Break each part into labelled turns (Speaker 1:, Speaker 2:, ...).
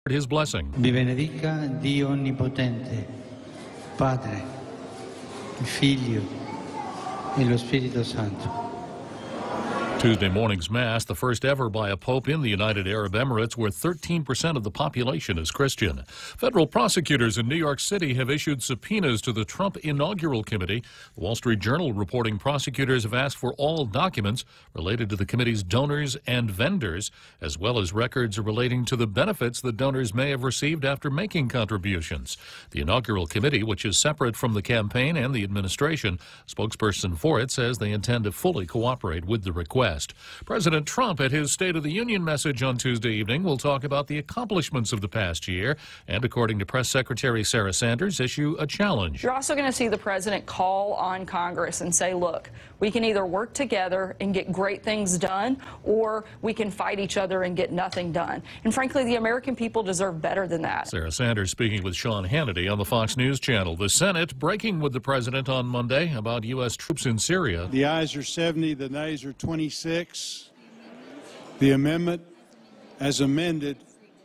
Speaker 1: his blessing.
Speaker 2: Vi benedica Dio Onnipotente, Padre, Figlio e lo Spirito Santo.
Speaker 1: Tuesday morning's Mass, the first ever by a pope in the United Arab Emirates, where 13% of the population is Christian. Federal prosecutors in New York City have issued subpoenas to the Trump Inaugural Committee. The Wall Street Journal reporting prosecutors have asked for all documents related to the committee's donors and vendors, as well as records relating to the benefits the donors may have received after making contributions. The Inaugural Committee, which is separate from the campaign and the administration, spokesperson for it says they intend to fully cooperate with the request. President Trump, at his State of the Union message on Tuesday evening, will talk about the accomplishments of the past year and, according to Press Secretary Sarah Sanders, issue a challenge.
Speaker 3: You're also going to see the president call on Congress and say, look, we can either work together and get great things done, or we can fight each other and get nothing done. And frankly, the American people deserve better than that.
Speaker 1: Sarah Sanders speaking with Sean Hannity on the Fox News Channel. The Senate breaking with the president on Monday about U.S. troops in Syria.
Speaker 4: The ayes are 70, the nays are 26. The amendment, as amended,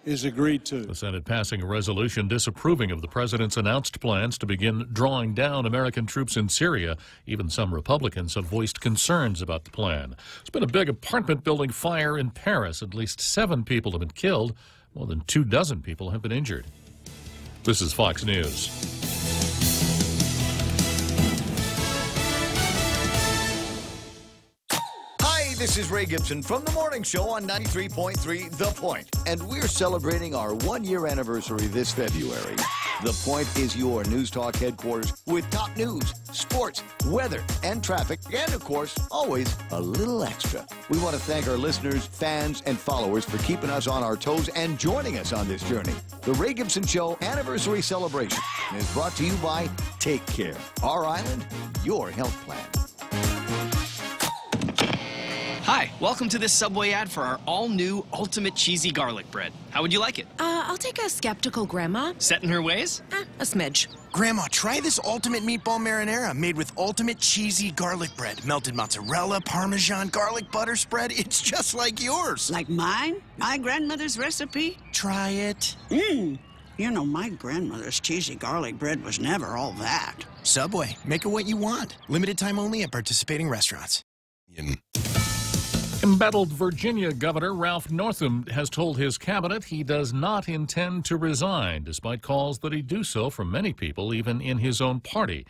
Speaker 4: is agreed to.
Speaker 1: The Senate passing a resolution disapproving of the president's announced plans to begin drawing down American troops in Syria. Even some Republicans have voiced concerns about the plan. It's been a big apartment building fire in Paris. At least 7 people have been killed. More than 24 people have been injured. This is Fox News.
Speaker 5: This is Ray Gibson from The Morning Show on 93.3 The Point. And we're celebrating our 1-year anniversary this February. The Point is your news talk headquarters with top news, sports, weather, and traffic. And, of course, always a little extra. We want to thank our listeners, fans, and followers for keeping us on our toes and joining us on this journey. The Ray Gibson Show Anniversary Celebration is brought to you by Take Care. Our island, your health plan.
Speaker 6: Hi, welcome to this Subway ad for our all-new Ultimate Cheesy Garlic Bread. How would you like it?
Speaker 7: I'll take a skeptical grandma.
Speaker 6: Set in her ways?
Speaker 7: A smidge.
Speaker 8: Grandma, try this Ultimate Meatball Marinara made with Ultimate Cheesy Garlic Bread. Melted mozzarella, Parmesan, garlic butter spread. It's just like yours.
Speaker 9: Like mine? My grandmother's recipe?
Speaker 8: Try it.
Speaker 9: You know, my grandmother's cheesy garlic bread was never all that.
Speaker 8: Subway, make it what you want. Limited time only at participating restaurants.
Speaker 1: Embattled Virginia Governor Ralph Northam has told his cabinet he does not intend to resign, despite calls that he do so from many people, even in his own party.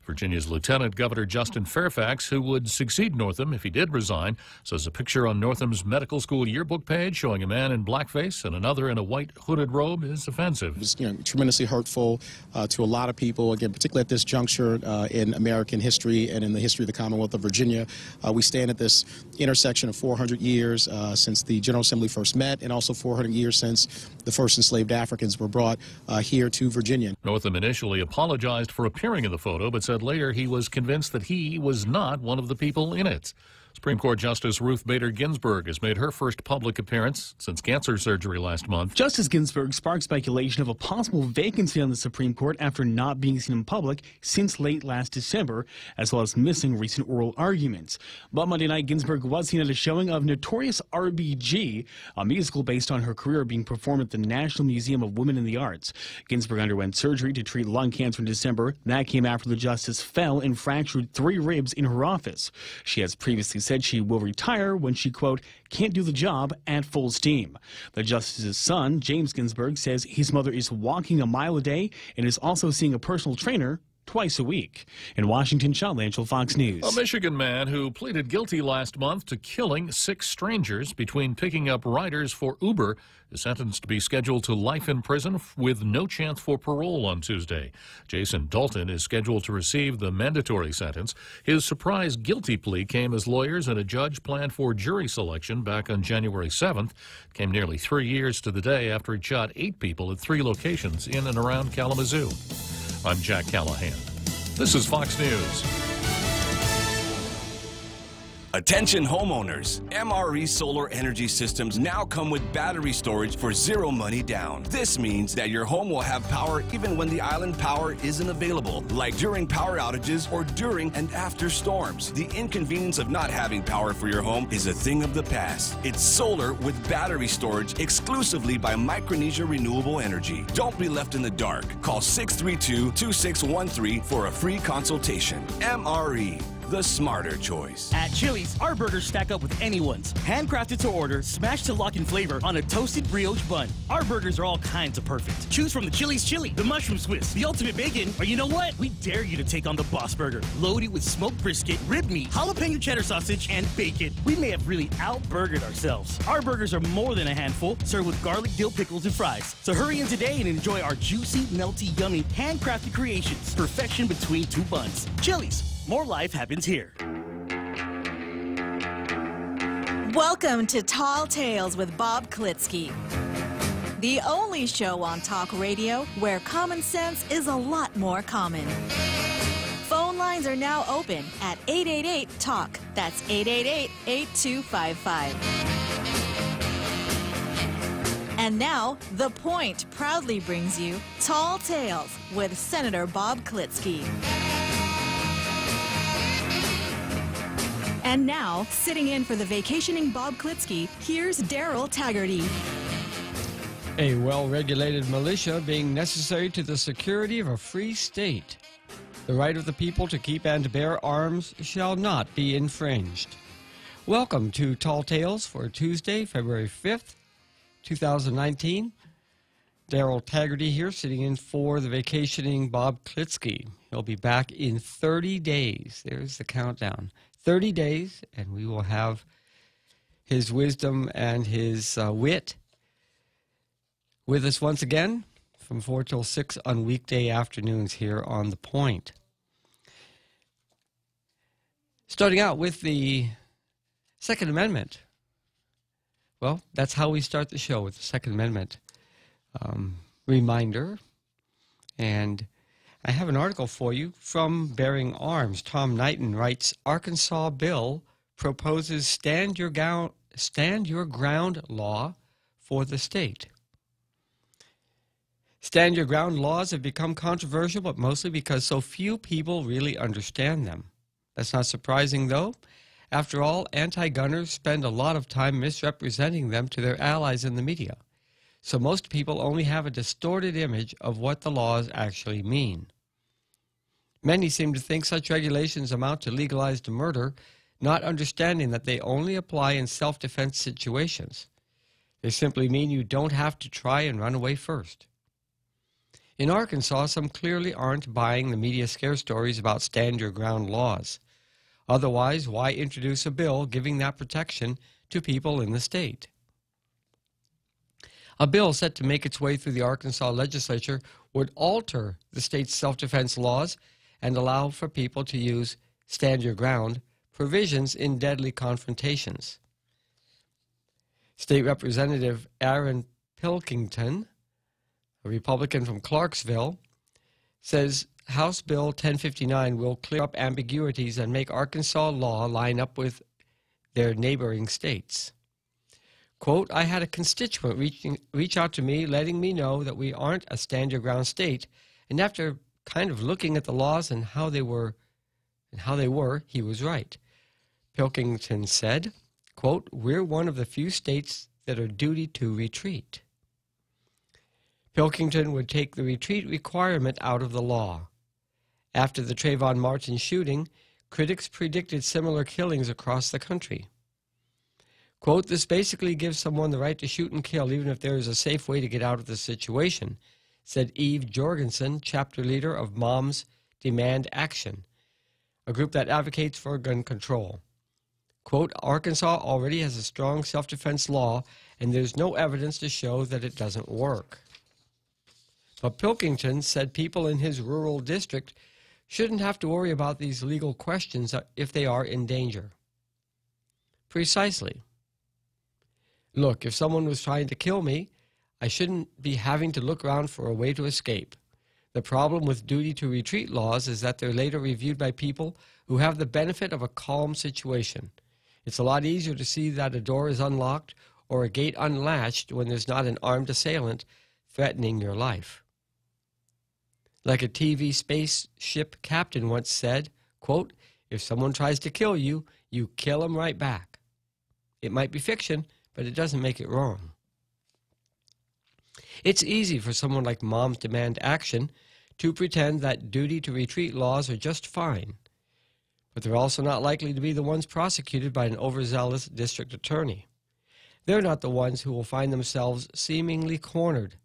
Speaker 1: Virginia's Lieutenant Governor Justin Fairfax, who would succeed Northam if he did resign, says a picture on Northam's medical school yearbook page showing a man in blackface and another in a white hooded robe is offensive.
Speaker 10: It was, tremendously hurtful to a lot of people, again, particularly at this juncture in American history and in the history of the Commonwealth of Virginia. We stand at this intersection of 400 years since the General Assembly first met, and also 400 years since the first enslaved Africans were brought here to Virginia.
Speaker 1: Northam initially apologized for appearing in the photo, but said later he was convinced that he was not one of the people in it. Supreme Court Justice Ruth Bader Ginsburg has made her first public appearance since cancer surgery last month.
Speaker 11: Justice Ginsburg sparked speculation of a possible vacancy on the Supreme Court after not being seen in public since late last December, as well as missing recent oral arguments. But Monday night, Ginsburg was seen at a showing of Notorious RBG, a musical based on her career being performed at the National Museum of Women in the Arts. Ginsburg underwent surgery to treat lung cancer in December. That came after the justice fell and fractured 3 ribs in her office. She has previously said she will retire when she, quote, can't do the job at full steam. The justice's son, James Ginsburg, says his mother is walking a mile a day and is also seeing a personal trainer twice a week. In Washington, Sean Lanchel, Fox News.
Speaker 1: A Michigan man who pleaded guilty last month to killing 6 strangers between picking up riders for Uber is sentenced to be scheduled to life in prison with no chance for parole on Tuesday. Jason Dalton is scheduled to receive the mandatory sentence. His surprise guilty plea came as lawyers and a judge planned for jury selection back on January 7th. It came nearly 3 years to the day after he shot 8 people at 3 locations in and around Kalamazoo. I'm Jack Callahan. This is Fox News.
Speaker 12: Attention homeowners, MRE solar energy systems now come with battery storage for zero money down. This means that your home will have power even when the island power isn't available, like during power outages or during and after storms. The inconvenience of not having power for your home is a thing of the past. It's solar with battery storage exclusively by Micronesia Renewable Energy. Don't be left in the dark. Call 632-2613 for a free consultation. MRE. The smarter choice.
Speaker 13: At Chili's, our burgers stack up with anyone's. Handcrafted to order, smashed to lock in flavor on a toasted brioche bun. Our burgers are all kinds of perfect. Choose from the Chili's Chili, the Mushroom Swiss, the Ultimate Bacon, or you know what? We dare you to take on the Boss Burger. Loaded with smoked brisket, rib meat, jalapeno cheddar sausage, and bacon. We may have really out-burgered ourselves. Our burgers are more than a handful, served with garlic, dill pickles, and fries. So hurry in today and enjoy our juicy, melty, yummy, handcrafted creations. Perfection between two buns. Chili's. More life happens here.
Speaker 14: Welcome to Tall Tales with Bob Klitzkie, the only show on talk radio where common sense is a lot more common. Phone lines are now open at 888-TALK. That's 888-8255. And now, The Point proudly brings you Tall Tales with Senator Bob Klitzkie. And now, sitting in for the vacationing Bob Klitzkie, here's Daryl Taggarty.
Speaker 15: A well-regulated militia being necessary to the security of a free state. The right of the people to keep and bear arms shall not be infringed. Welcome to Tall Tales for Tuesday, February 5th, 2019. Daryl Taggarty here, sitting in for the vacationing Bob Klitzkie. He'll be back in 30 days. There's the countdown. 30 days, and we will have his wisdom and his wit with us once again from 4 till 6 on weekday afternoons here on The Point. Starting out with the Second Amendment. Well, that's how we start the show, with the Second Amendment reminder. And I have an article for you from Bearing Arms. Tom Knighton writes, Arkansas bill proposes stand your ground law for the state. Stand your ground laws have become controversial, but mostly because so few people really understand them. That's not surprising, though. After all, anti-gunners spend a lot of time misrepresenting them to their allies in the media. So most people only have a distorted image of what the laws actually mean. Many seem to think such regulations amount to legalized murder, not understanding that they only apply in self-defense situations. They simply mean you don't have to try and run away first. In Arkansas, some clearly aren't buying the media scare stories about stand-your-ground laws. Otherwise, why introduce a bill giving that protection to people in the state? A bill set to make its way through the Arkansas legislature would alter the state's self-defense laws and allow for people to use stand-your-ground provisions in deadly confrontations. State Representative Aaron Pilkington, a Republican from Clarksville, says House Bill 1059 will clear up ambiguities and make Arkansas law line up with their neighboring states. Quote, I had a constituent reach out to me letting me know that we aren't a stand-your-ground state, and after kind of looking at the laws and how they were, he was right. Pilkington said, quote, we're one of the few states that are duty to retreat. Pilkington would take the retreat requirement out of the law. After the Trayvon Martin shooting, critics predicted similar killings across the country. Quote, this basically gives someone the right to shoot and kill even if there is a safe way to get out of the situation, said Eve Jorgensen, chapter leader of Moms Demand Action, a group that advocates for gun control. Quote, Arkansas already has a strong self-defense law, and there's no evidence to show that it doesn't work. But Pilkington said people in his rural district shouldn't have to worry about these legal questions if they are in danger. Precisely. Look, if someone was trying to kill me, I shouldn't be having to look around for a way to escape. The problem with duty to retreat laws is that they're later reviewed by people who have the benefit of a calm situation. It's a lot easier to see that a door is unlocked or a gate unlatched when there's not an armed assailant threatening your life. Like a TV spaceship captain once said, quote, "If someone tries to kill you, you kill them right back." It might be fiction, but it doesn't make it wrong. It's easy for someone like Moms Demand Action to pretend that duty to retreat laws are just fine, but they're also not likely to be the ones prosecuted by an overzealous district attorney. They're not the ones who will find themselves seemingly cornered,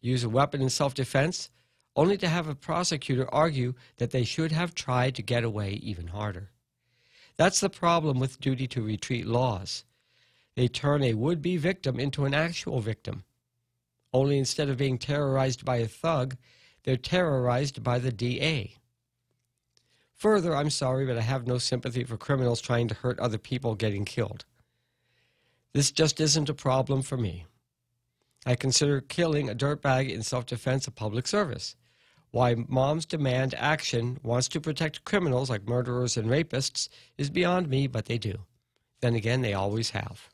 Speaker 15: use a weapon in self-defense, only to have a prosecutor argue that they should have tried to get away even harder. That's the problem with duty to retreat laws. They turn a would-be victim into an actual victim. Only instead of being terrorized by a thug, they're terrorized by the DA. Further, I'm sorry, but I have no sympathy for criminals trying to hurt other people getting killed. This just isn't a problem for me. I consider killing a dirtbag in self-defense a public service. Why Moms Demand Action wants to protect criminals like murderers and rapists is beyond me, but they do. Then again, they always have.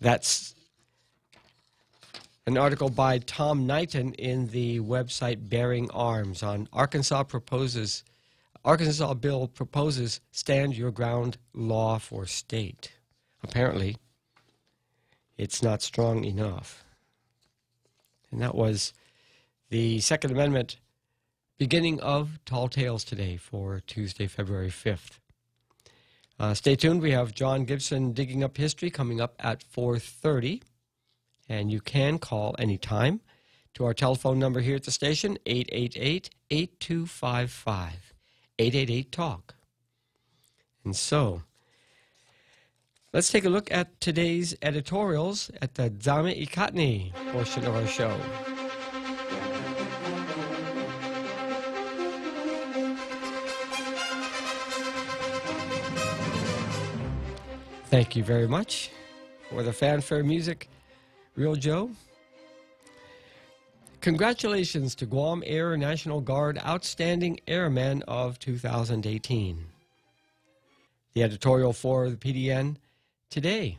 Speaker 15: That's an article by Tom Knighton in the website Bearing Arms on Arkansas bill proposes stand your ground law for state. Apparently, it's not strong enough. And that was the Second Amendment beginning of Tall Tales today for Tuesday, February 5th. Stay tuned. We have John Gibson Digging Up History coming up at 4:30. And you can call anytime to our telephone number here at the station, 888-8255, 888-TALK. And so, let's take a look at today's editorials at the Dame Ikatni portion of our show. Thank you very much for the fanfare music, Real Joe. Congratulations to Guam Air National Guard Outstanding Airmen of 2018. The editorial for the PDN today.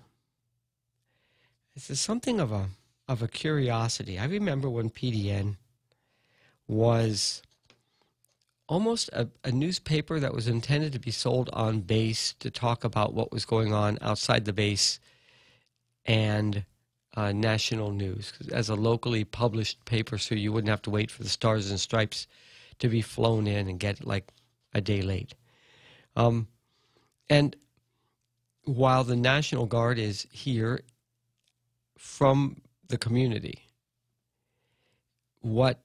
Speaker 15: This is something of a curiosity. I remember when PDN was almost a newspaper that was intended to be sold on base to talk about what was going on outside the base and national news, as a locally published paper, so you wouldn't have to wait for the Stars and Stripes to be flown in and get like a day late. And while the National Guard is here from the community, what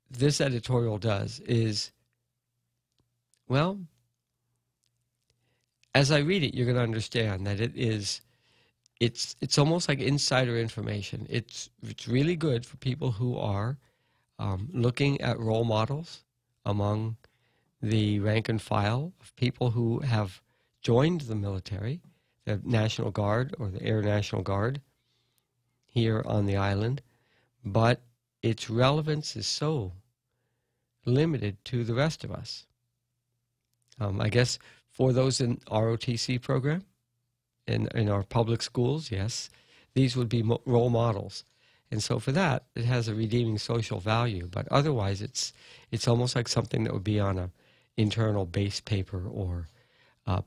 Speaker 15: this editorial does is, well, as I read it, you're going to understand that it's almost like insider information. It's really good for people who are looking at role models among the rank and file of people who have joined the military, the National Guard or the Air National Guard here on the island, but its relevance is so limited to the rest of us. I guess for those in ROTC program, in our public schools, yes, these would be role models. And so for that, it has a redeeming social value. But otherwise, it's almost like something that would be on a internal base paper or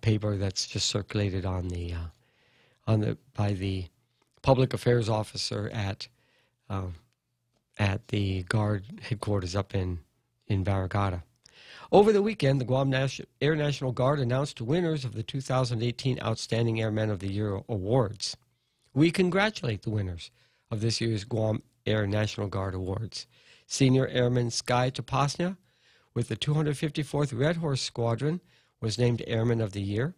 Speaker 15: paper that's just circulated by the public affairs officer at the Guard headquarters up in Barrigada. Over the weekend, the Guam Air National Guard announced winners of the 2018 Outstanding Airmen of the Year Awards. We congratulate the winners of this year's Guam Air National Guard Awards. Senior Airman Sky Tapasnya with the 254th Red Horse Squadron was named Airman of the Year.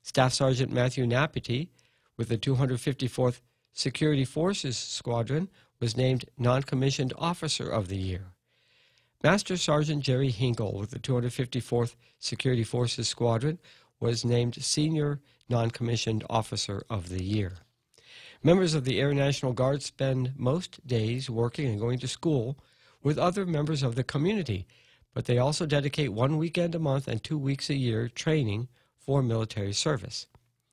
Speaker 15: Staff Sergeant Matthew Napity with the 254th Security Forces Squadron was named Non-Commissioned Officer of the Year. Master Sergeant Jerry Hinkle with the 254th Security Forces Squadron was named Senior Non-Commissioned Officer of the Year. Members of the Air National Guard spend most days working and going to school with other members of the community, but they also dedicate 1 weekend a month and 2 weeks a year training for military service.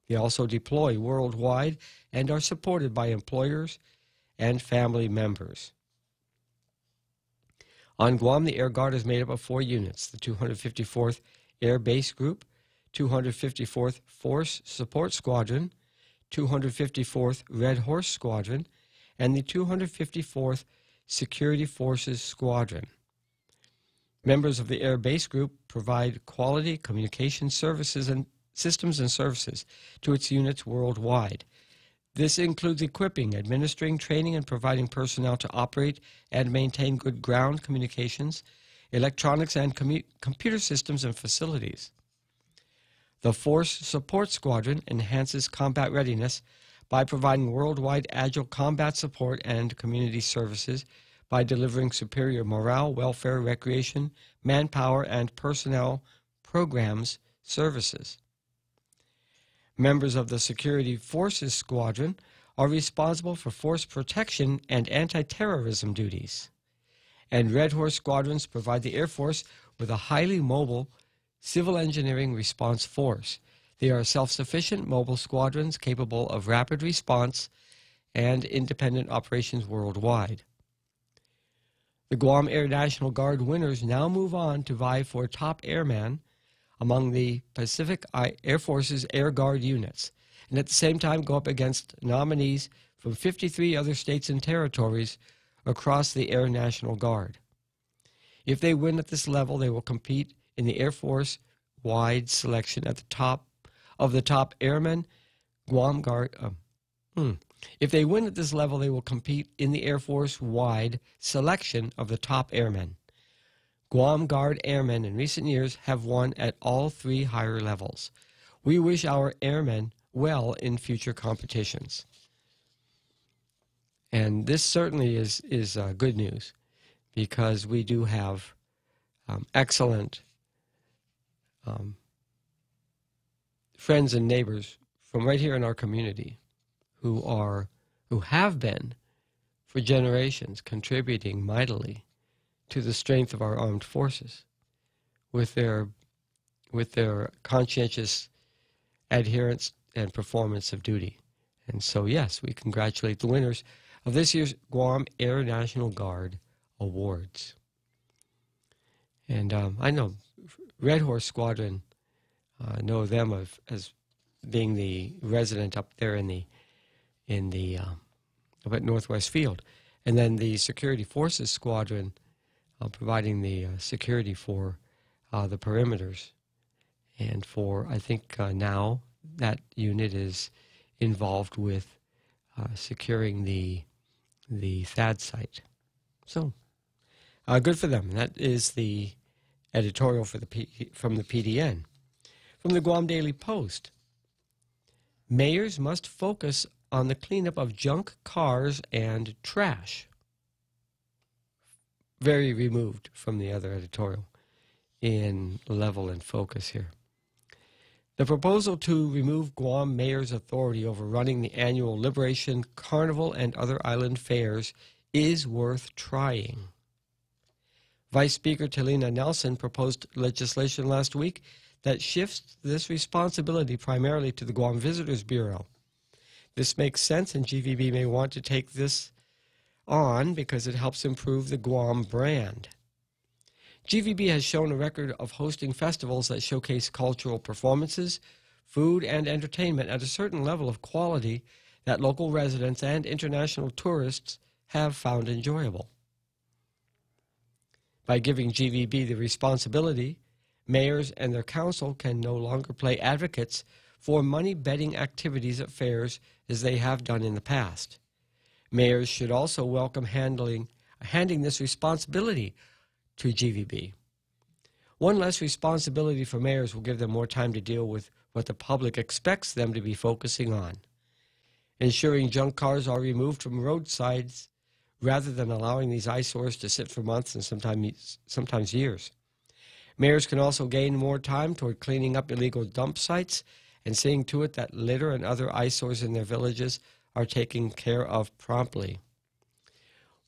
Speaker 15: They also deploy worldwide and are supported by employers and family members. On Guam, the Air Guard is made up of 4 units: the 254th Air Base Group, 254th Force Support Squadron, 254th Red Horse Squadron, and the 254th Security Forces Squadron. Members of the Air Base Group provide quality communication services and systems and services to its units worldwide. This includes equipping, administering, training, and providing personnel to operate and maintain good ground communications, electronics, and computer systems and facilities. The Force Support Squadron enhances combat readiness by providing worldwide agile combat support and community services by delivering superior morale, welfare, recreation, manpower, and personnel programs services. Members of the Security Forces Squadron are responsible for force protection and anti-terrorism duties. And Red Horse Squadrons provide the Air Force with a highly mobile civil engineering response force. They are self-sufficient mobile squadrons capable of rapid response and independent operations worldwide. The Guam Air National Guard winners now move on to vie for top airman among the Pacific Air Force's Air Guard units, and at the same time go up against nominees from 53 other states and territories across the Air National Guard. If they win at this level, they will compete in the Air Force-wide selection at the top of the top airmen. Guam Guard. If they win at this level, they will compete in the Air Force-wide selection of the top airmen. Guam Guard airmen in recent years have won at all 3 higher levels. We wish our airmen well in future competitions. And this certainly is good news, because we do have excellent friends and neighbors from right here in our community who have been for generations contributing mightily to the strength of our armed forces with their conscientious adherence and performance of duty. And so, yes, we congratulate the winners of this year's Guam Air National Guard Awards. And I know Red Horse Squadron, know them as being the resident up there up at Northwest Field. And then the Security Forces Squadron providing the security for the perimeters. And for, I think now that unit is involved with securing the THAAD site. So, good for them. That is the editorial for from the PDN. From the Guam Daily Post, mayors must focus on the cleanup of junk cars and trash. Very removed from the other editorial in level and focus here. The proposal to remove Guam mayor's authority over running the annual Liberation Carnival and other island fairs is worth trying. Vice Speaker Talina Nelson proposed legislation last week that shifts this responsibility primarily to the Guam Visitors Bureau. This makes sense, and GVB may want to take this on because it helps improve the Guam brand. GVB has shown a record of hosting festivals that showcase cultural performances, food, and entertainment at a certain level of quality that local residents and international tourists have found enjoyable. By giving GVB the responsibility, mayors and their council can no longer play advocates for money-betting activities at fairs as they have done in the past. Mayors should also welcome handing this responsibility to GVB. One less responsibility for mayors will give them more time to deal with what the public expects them to be focusing on. Ensuring junk cars are removed from roadsides rather than allowing these eyesores to sit for months and sometimes years. Mayors can also gain more time toward cleaning up illegal dump sites and seeing to it that litter and other eyesores in their villages are taken care of promptly.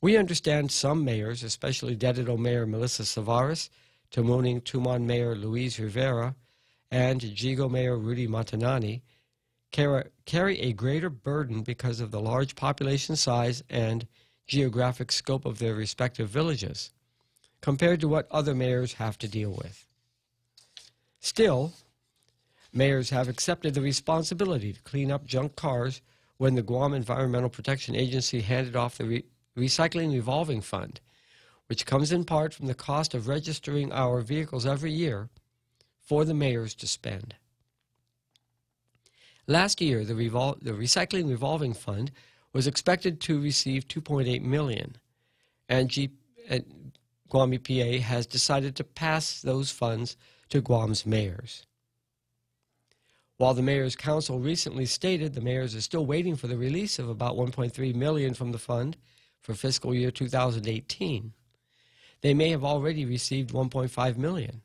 Speaker 15: We understand some mayors, especially Dededo Mayor Melissa Savares, Tamuning Tumon Mayor Luis Rivera, and Jigo Mayor Rudy Montanani carry a greater burden because of the large population size and geographic scope of their respective villages, compared to what other mayors have to deal with. Still, mayors have accepted the responsibility to clean up junk cars when the Guam Environmental Protection Agency handed off the Recycling Revolving Fund, which comes in part from the cost of registering our vehicles every year for the mayors to spend. Last year, the Recycling Revolving Fund was expected to receive $2.8 million, and Guam EPA has decided to pass those funds to Guam's mayors. While the Mayor's Council recently stated the mayors are still waiting for the release of about $1.3 million from the fund for fiscal year 2018, they may have already received $1.5 million.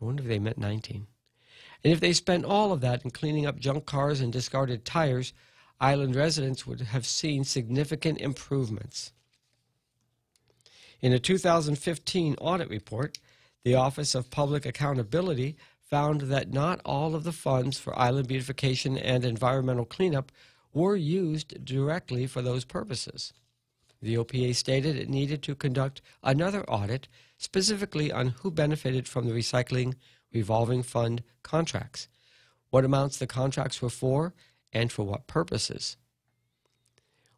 Speaker 15: I wonder if they meant 19. And if they spent all of that in cleaning up junk cars and discarded tires, island residents would have seen significant improvements. In a 2015 audit report, the Office of Public Accountability found that not all of the funds for island beautification and environmental cleanup were used directly for those purposes. The OPA stated it needed to conduct another audit specifically on who benefited from the Recycling Revolving Fund contracts, what amounts the contracts were for, and for what purposes.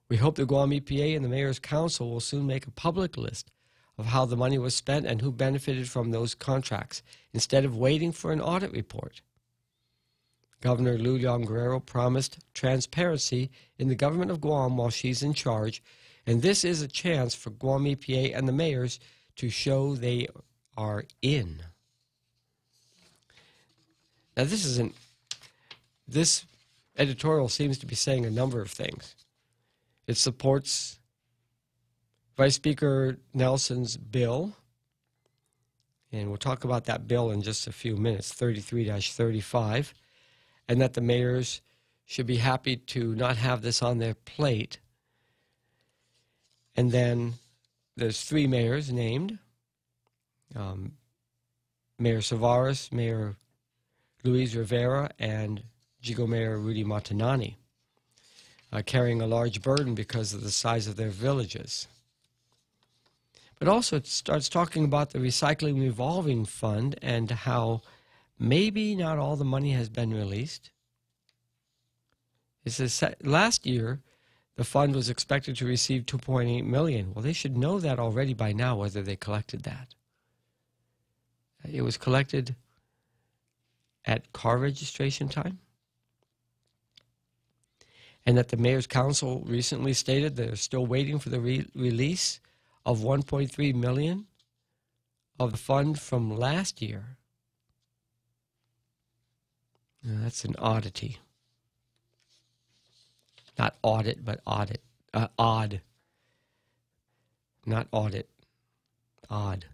Speaker 15: We hope the Guam EPA and the Mayor's Council will soon make a public list of how the money was spent and who benefited from those contracts, instead of waiting for an audit report. Governor Luliang Guerrero promised transparency in the government of Guam while she's in charge, and this is a chance for Guam EPA and the mayors to show they are in. Now, this editorial seems to be saying a number of things. It supports Vice Speaker Nelson's bill, and we'll talk about that bill in just a few minutes, 33-35, and that the mayors should be happy to not have this on their plate. And then there's three mayors named, Mayor Savaras, Mayor Luis Rivera, and Jigo Mayor Rudy Montanani, carrying a large burden because of the size of their villages. But also it starts talking about the Recycling Revolving Fund and how maybe not all the money has been released. It says last year the fund was expected to receive $2.8 million. Well, they should know that already by now, whether they collected that. It was collected at car registration time. And that the Mayor's Council recently stated they're still waiting for the release of $1.3 million of the fund from last year. Now, that's an oddity. Not audit, but audit. Odd. Not audit. Odd.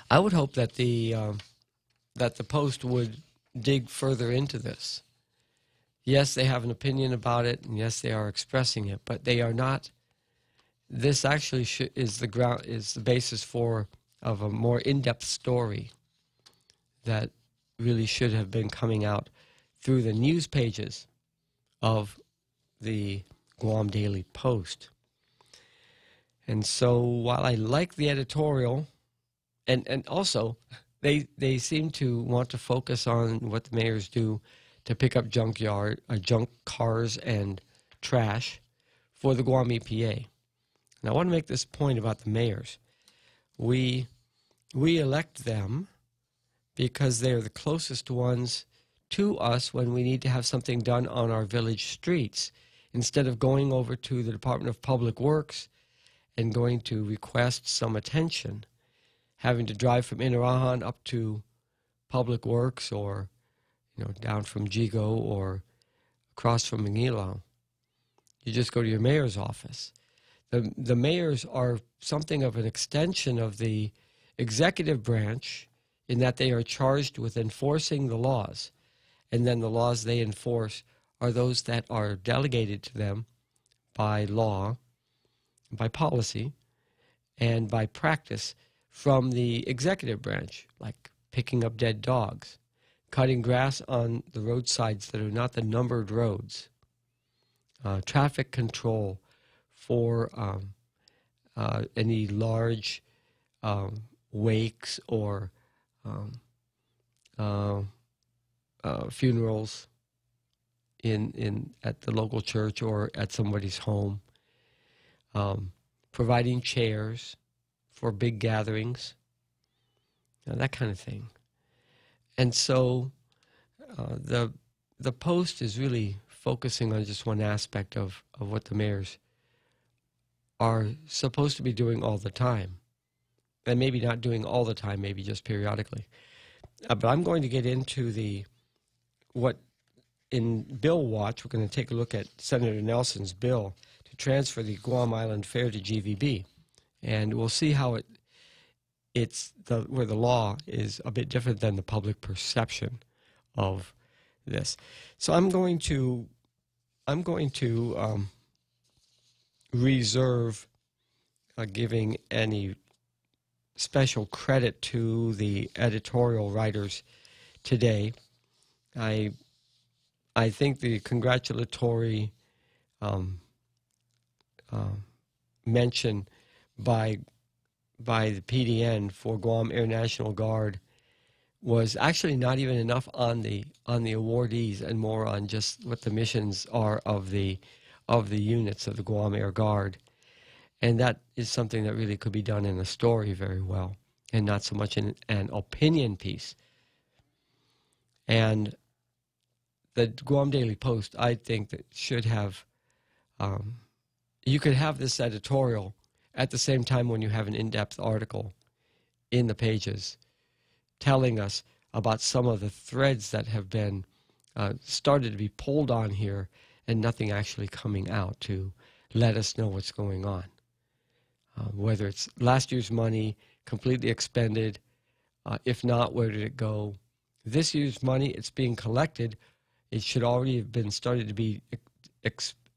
Speaker 15: I would hope that the Post would dig further into this. Yes, they have an opinion about it, and yes, they are expressing it, but they are not. This actually is the basis of a more in-depth story that really should have been coming out through the news pages of the Guam Daily Post. And so while I like the editorial, and also they seem to want to focus on what the mayors do to pick up junk cars and trash for the Guam EPA. And I want to make this point about the mayors. We elect them because they are the closest ones to us when we need to have something done on our village streets, instead of going over to the Department of Public Works and going to request some attention, having to drive from Inarahan up to Public Works, or down from Jigo, or across from Manila. You just go to your mayor's office. The mayors are something of an extension of the executive branch in that they are charged with enforcing the laws. And then the laws they enforce are those that are delegated to them by law, by policy, and by practice from the executive branch, like picking up dead dogs, cutting grass on the roadsides that are not the numbered roads, traffic control for any large wakes or funerals at the local church or at somebody's home, providing chairs for big gatherings, that kind of thing. And so the Post is really focusing on just one aspect of what the mayors are supposed to be doing all the time, and maybe not doing all the time, maybe just periodically. But I'm going to get into what in Bill Watch, we're going to take a look at Senator Nelson's bill to transfer the Guam Island Fair to GVB, and we'll see how where the law is a bit different than the public perception of this. So I'm going to reserve giving any special credit to the editorial writers today. I think the congratulatory mention by the PDN for Guam Air National Guard was actually not even enough on the awardees, and more on just what the missions are of the units of the Guam Air Guard. And that is something that really could be done in a story very well, and not so much in an opinion piece. And the Guam Daily Post, I think, that should have, you could have this editorial at the same time when you have an in-depth article in the pages telling us about some of the threads that have been started to be pulled on here, and nothing actually coming out to let us know what's going on. Whether it's last year's money completely expended, if not, where did it go? This year's money, it's being collected. It should already have been started to be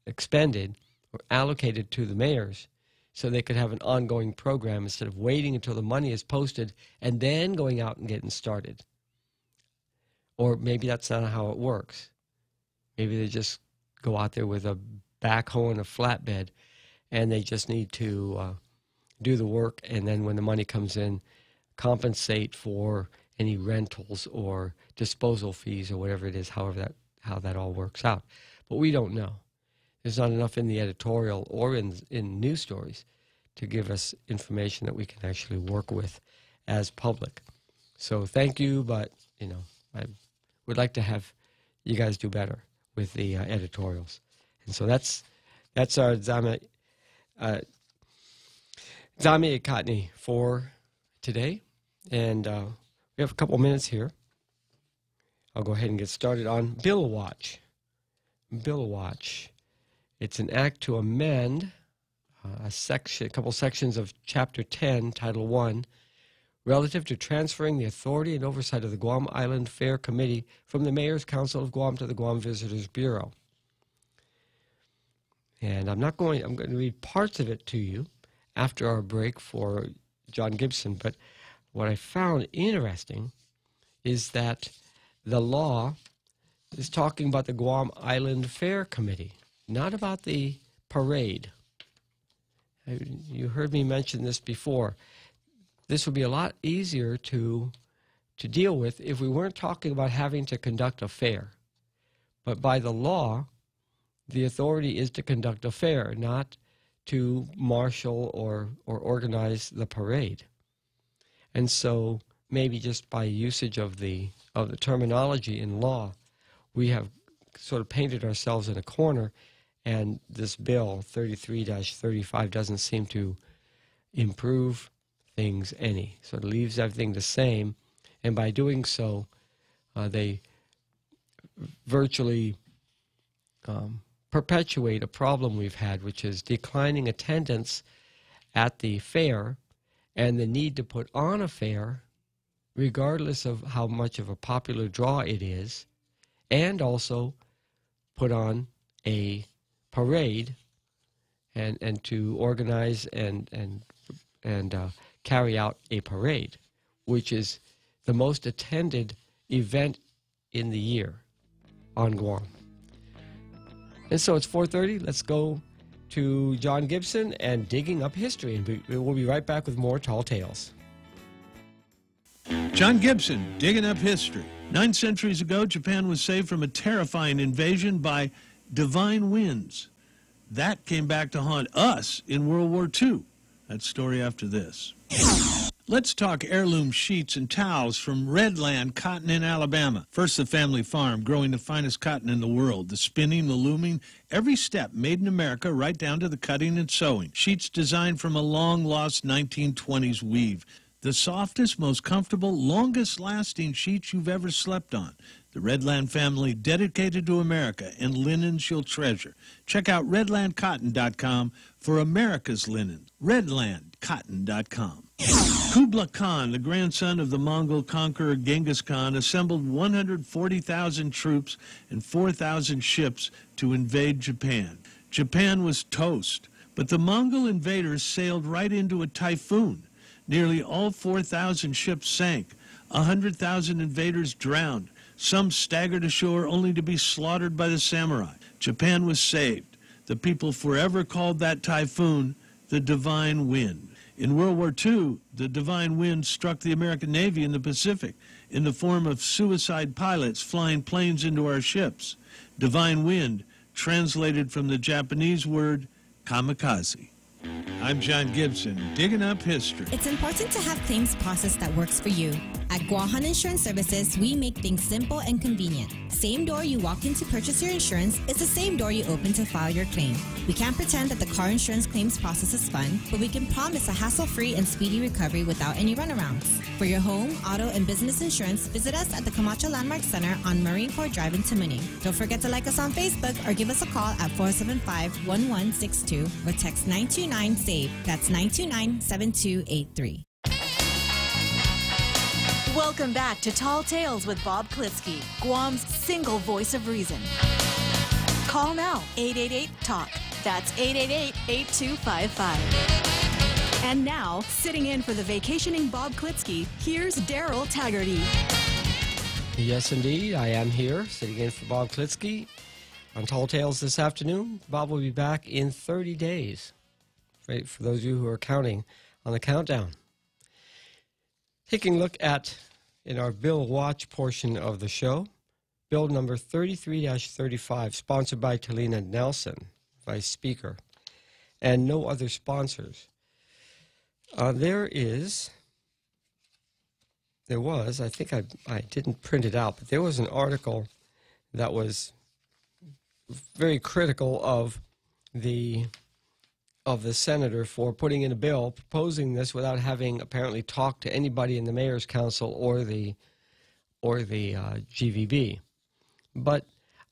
Speaker 15: expended or allocated to the mayors, so they could have an ongoing program instead of waiting until the money is posted and then going out and getting started. Or maybe that's not how it works. Maybe they just go out there with a backhoe and a flatbed, and they just need to do the work, and then when the money comes in, compensate for any rentals or disposal fees or whatever it is, how that all works out. But we don't know. There's not enough in the editorial or in news stories to give us information that we can actually work with as public. So thank you, but I would like to have you guys do better with the editorials. And so that's our Zami Ekatni for today. And we have a couple minutes here. I'll go ahead and get started on Bill Watch. Bill Watch. It's an act to amend a couple sections of Chapter 10, Title 1, relative to transferring the authority and oversight of the Guam Island Fair Committee from the Mayor's Council of Guam to the Guam Visitors Bureau. And I'm going to read parts of it to you after our break for John Gibson, but what I found interesting is that the law is talking about the Guam Island Fair Committee, not about the parade. You heard me mention this before. This would be a lot easier to deal with if we weren't talking about having to conduct a fair. But by the law, the authority is to conduct a fair, not to marshal or organize the parade. And so maybe just by usage of the terminology in law, we have sort of painted ourselves in a corner, and this bill 33-35 doesn't seem to improve things any. So it leaves everything the same, and by doing so, they virtually perpetuate a problem we've had, which is declining attendance at the fair and the need to put on a fair regardless of how much of a popular draw it is, and also put on a parade and to organize and carry out a parade, which is the most attended event in the year on Guam. And so it's 4:30. Let's go to John Gibson and Digging Up History. And we'll be right back with more Tall Tales.
Speaker 16: John Gibson, Digging Up History. 9 centuries ago, Japan was saved from a terrifying invasion by divine winds. That came back to haunt us in World War II. That story after this. Let's talk heirloom sheets and towels from Redland Cotton in Alabama. First, the family farm, growing the finest cotton in the world. The spinning, the looming, every step made in America, right down to the cutting and sewing. Sheets designed from a long-lost 1920s weave. The softest, most comfortable, longest-lasting sheets you've ever slept on. The Redland family, dedicated to America and linens you'll treasure. Check out redlandcotton.com for America's linen. redlandcotton.com. Kublai Khan, the grandson of the Mongol conqueror Genghis Khan, assembled 140,000 troops and 4,000 ships to invade Japan. Japan was toast, but the Mongol invaders sailed right into a typhoon. Nearly all 4,000 ships sank. 100,000 invaders drowned. Some staggered ashore only to be slaughtered by the samurai. Japan was saved. The people forever called that typhoon the Divine Wind. In World War II, the Divine Wind struck the American Navy in the Pacific in the form of suicide pilots flying planes into our ships. Divine Wind, translated from the Japanese word kamikaze. I'm John Gibson, Digging Up History.
Speaker 17: It's important to have claims process that works for you. At Guahan Insurance Services, we make things simple and convenient. Same door you walk in to purchase your insurance is the same door you open to file your claim. We can't pretend that the car insurance claims process is fun, but we can promise a hassle-free and speedy recovery without any runarounds. For your home, auto, and business insurance, visit us at the Camacho Landmark Center on Marine Corps Drive in Tamuning. Don't forget to like us on Facebook or give us a call at 475-1162 or text 929-SAVE. That's 929-7283.
Speaker 14: Welcome back to Tall Tales with Bob Klitzkie, Guam's single voice of reason. Call now, 888-TALK. That's 888-8255. And now, sitting in for the vacationing Bob Klitzkie, here's Daryl Taggarty.
Speaker 15: Yes, indeed. I am here, sitting in for Bob Klitzkie on Tall Tales this afternoon. Bob will be back in 30 days. Right, for those of you who are counting on the countdown. Taking a look at, in our Bill Watch portion of the show, Bill number 33-35, sponsored by Talina Nelson, Vice Speaker, and no other sponsors. There was, I think I didn't print it out, but there was an article that was very critical of the senator for putting in a bill proposing this without having apparently talked to anybody in the mayor's council or the GVB. But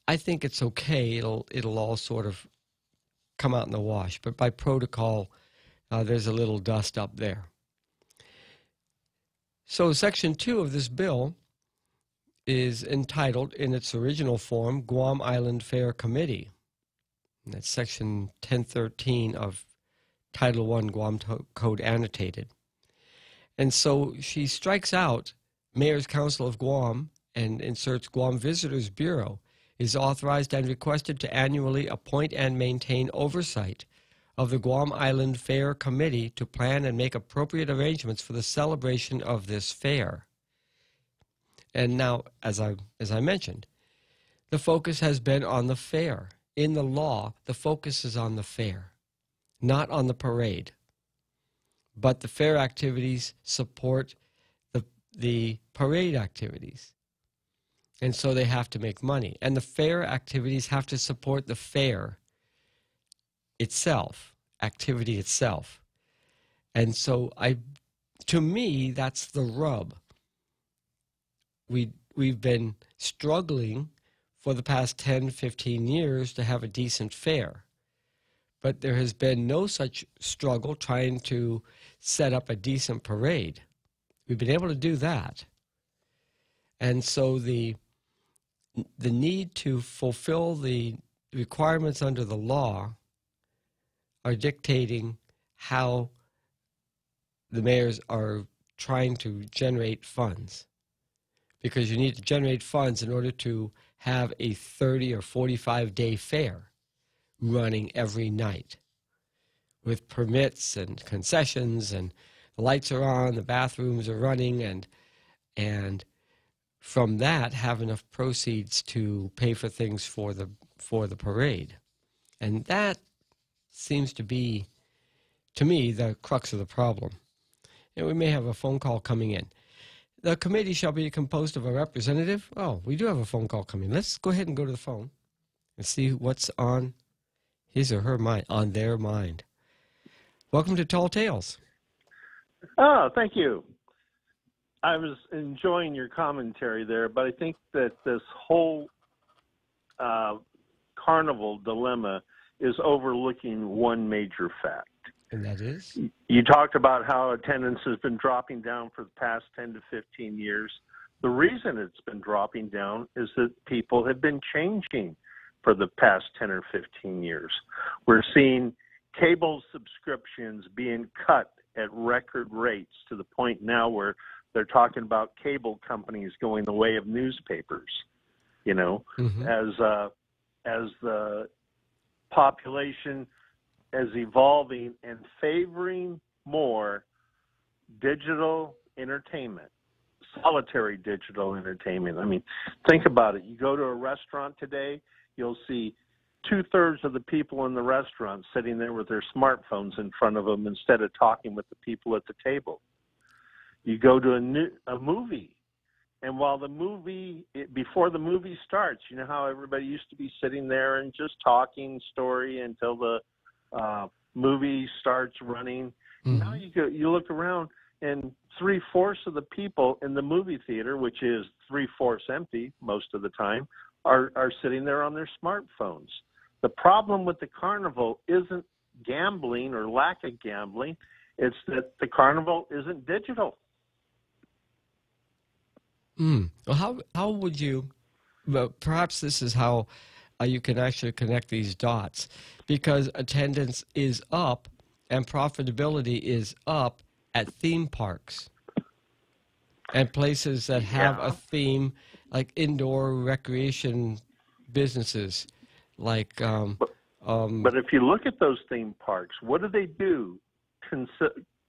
Speaker 15: I think it's okay. It'll all sort of come out in the wash. But by protocol, there's a little dust up there. So Section 2 of this bill is entitled, in its original form, Guam Island Fair Committee. That's Section 1013 of Title I Guam Code Annotated. And so she strikes out Mayor's Council of Guam and inserts Guam Visitors Bureau is authorized and requested to annually appoint and maintain oversight of the Guam Island Fair Committee to plan and make appropriate arrangements for the celebration of this fair. And now, as I mentioned, the focus has been on the fair. In the law, the focus is on the fair, not on the parade. But the fair activities support the parade activities. And so they have to make money. And the fair activities have to support the fair itself, activity itself. And so to me, that's the rub. We've been struggling for the past 10, 15 years to have a decent fair. But there has been no such struggle trying to set up a decent parade. We've been able to do that. And so the need to fulfill the requirements under the law are dictating how the mayors are trying to generate funds, because you need to generate funds in order to have a 30 or 45-day fair running every night with permits and concessions, and the lights are on, the bathrooms are running, and from that have enough proceeds to pay for things for the parade. And that seems to be, to me, the crux of the problem. And we may have a phone call coming in. The committee shall be composed of a representative. Oh, we do have a phone call coming. Let's go ahead and go to the phone and see what's on his or her mind, on their mind. Welcome to Tall Tales.
Speaker 18: Oh, thank you. I was enjoying your commentary there, but I think that this whole carnival dilemma is overlooking one major fact.
Speaker 15: And that is?
Speaker 18: You talked about how attendance has been dropping down for the past 10 to 15 years. The reason it's been dropping down is that people have been changing for the past 10 or 15 years. We're seeing cable subscriptions being cut at record rates to the point now where they're talking about cable companies going the way of newspapers, you know, as the population is evolving and favoring more digital entertainment, solitary digital entertainment. I mean, think about it. You go to a restaurant today, you'll see 2/3 of the people in the restaurant sitting there with their smartphones in front of them instead of talking with the people at the table. You go to a movie, and while the movie, before the movie starts, you know how everybody used to be sitting there and just talking story until the movie starts running. Now you look around, and 3/4 of the people in the movie theater, which is 3/4 empty most of the time, are sitting there on their smartphones. The problem with the carnival isn't gambling or lack of gambling. It's that the carnival isn't digital.
Speaker 15: Well, how would you, well, perhaps this is how you can actually connect these dots, because attendance is up and profitability is up at theme parks and places that have a theme, like indoor recreation businesses, like
Speaker 18: but if you look at those theme parks, what do?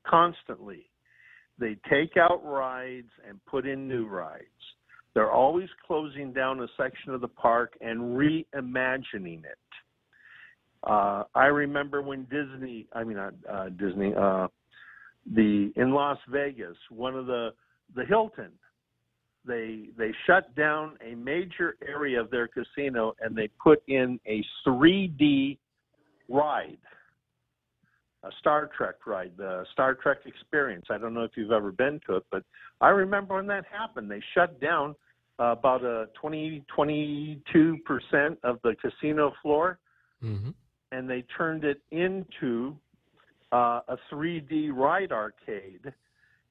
Speaker 18: Constantly, they take out rides and put in new rides. They're always closing down a section of the park and reimagining it. I remember when in Las Vegas, one of the Hilton, they shut down a major area of their casino and they put in a 3D ride, a Star Trek ride, the Star Trek Experience. I don't know if you've ever been to it, but I remember when that happened. They shut down about 22% of the casino floor, and they turned it into a 3D ride arcade.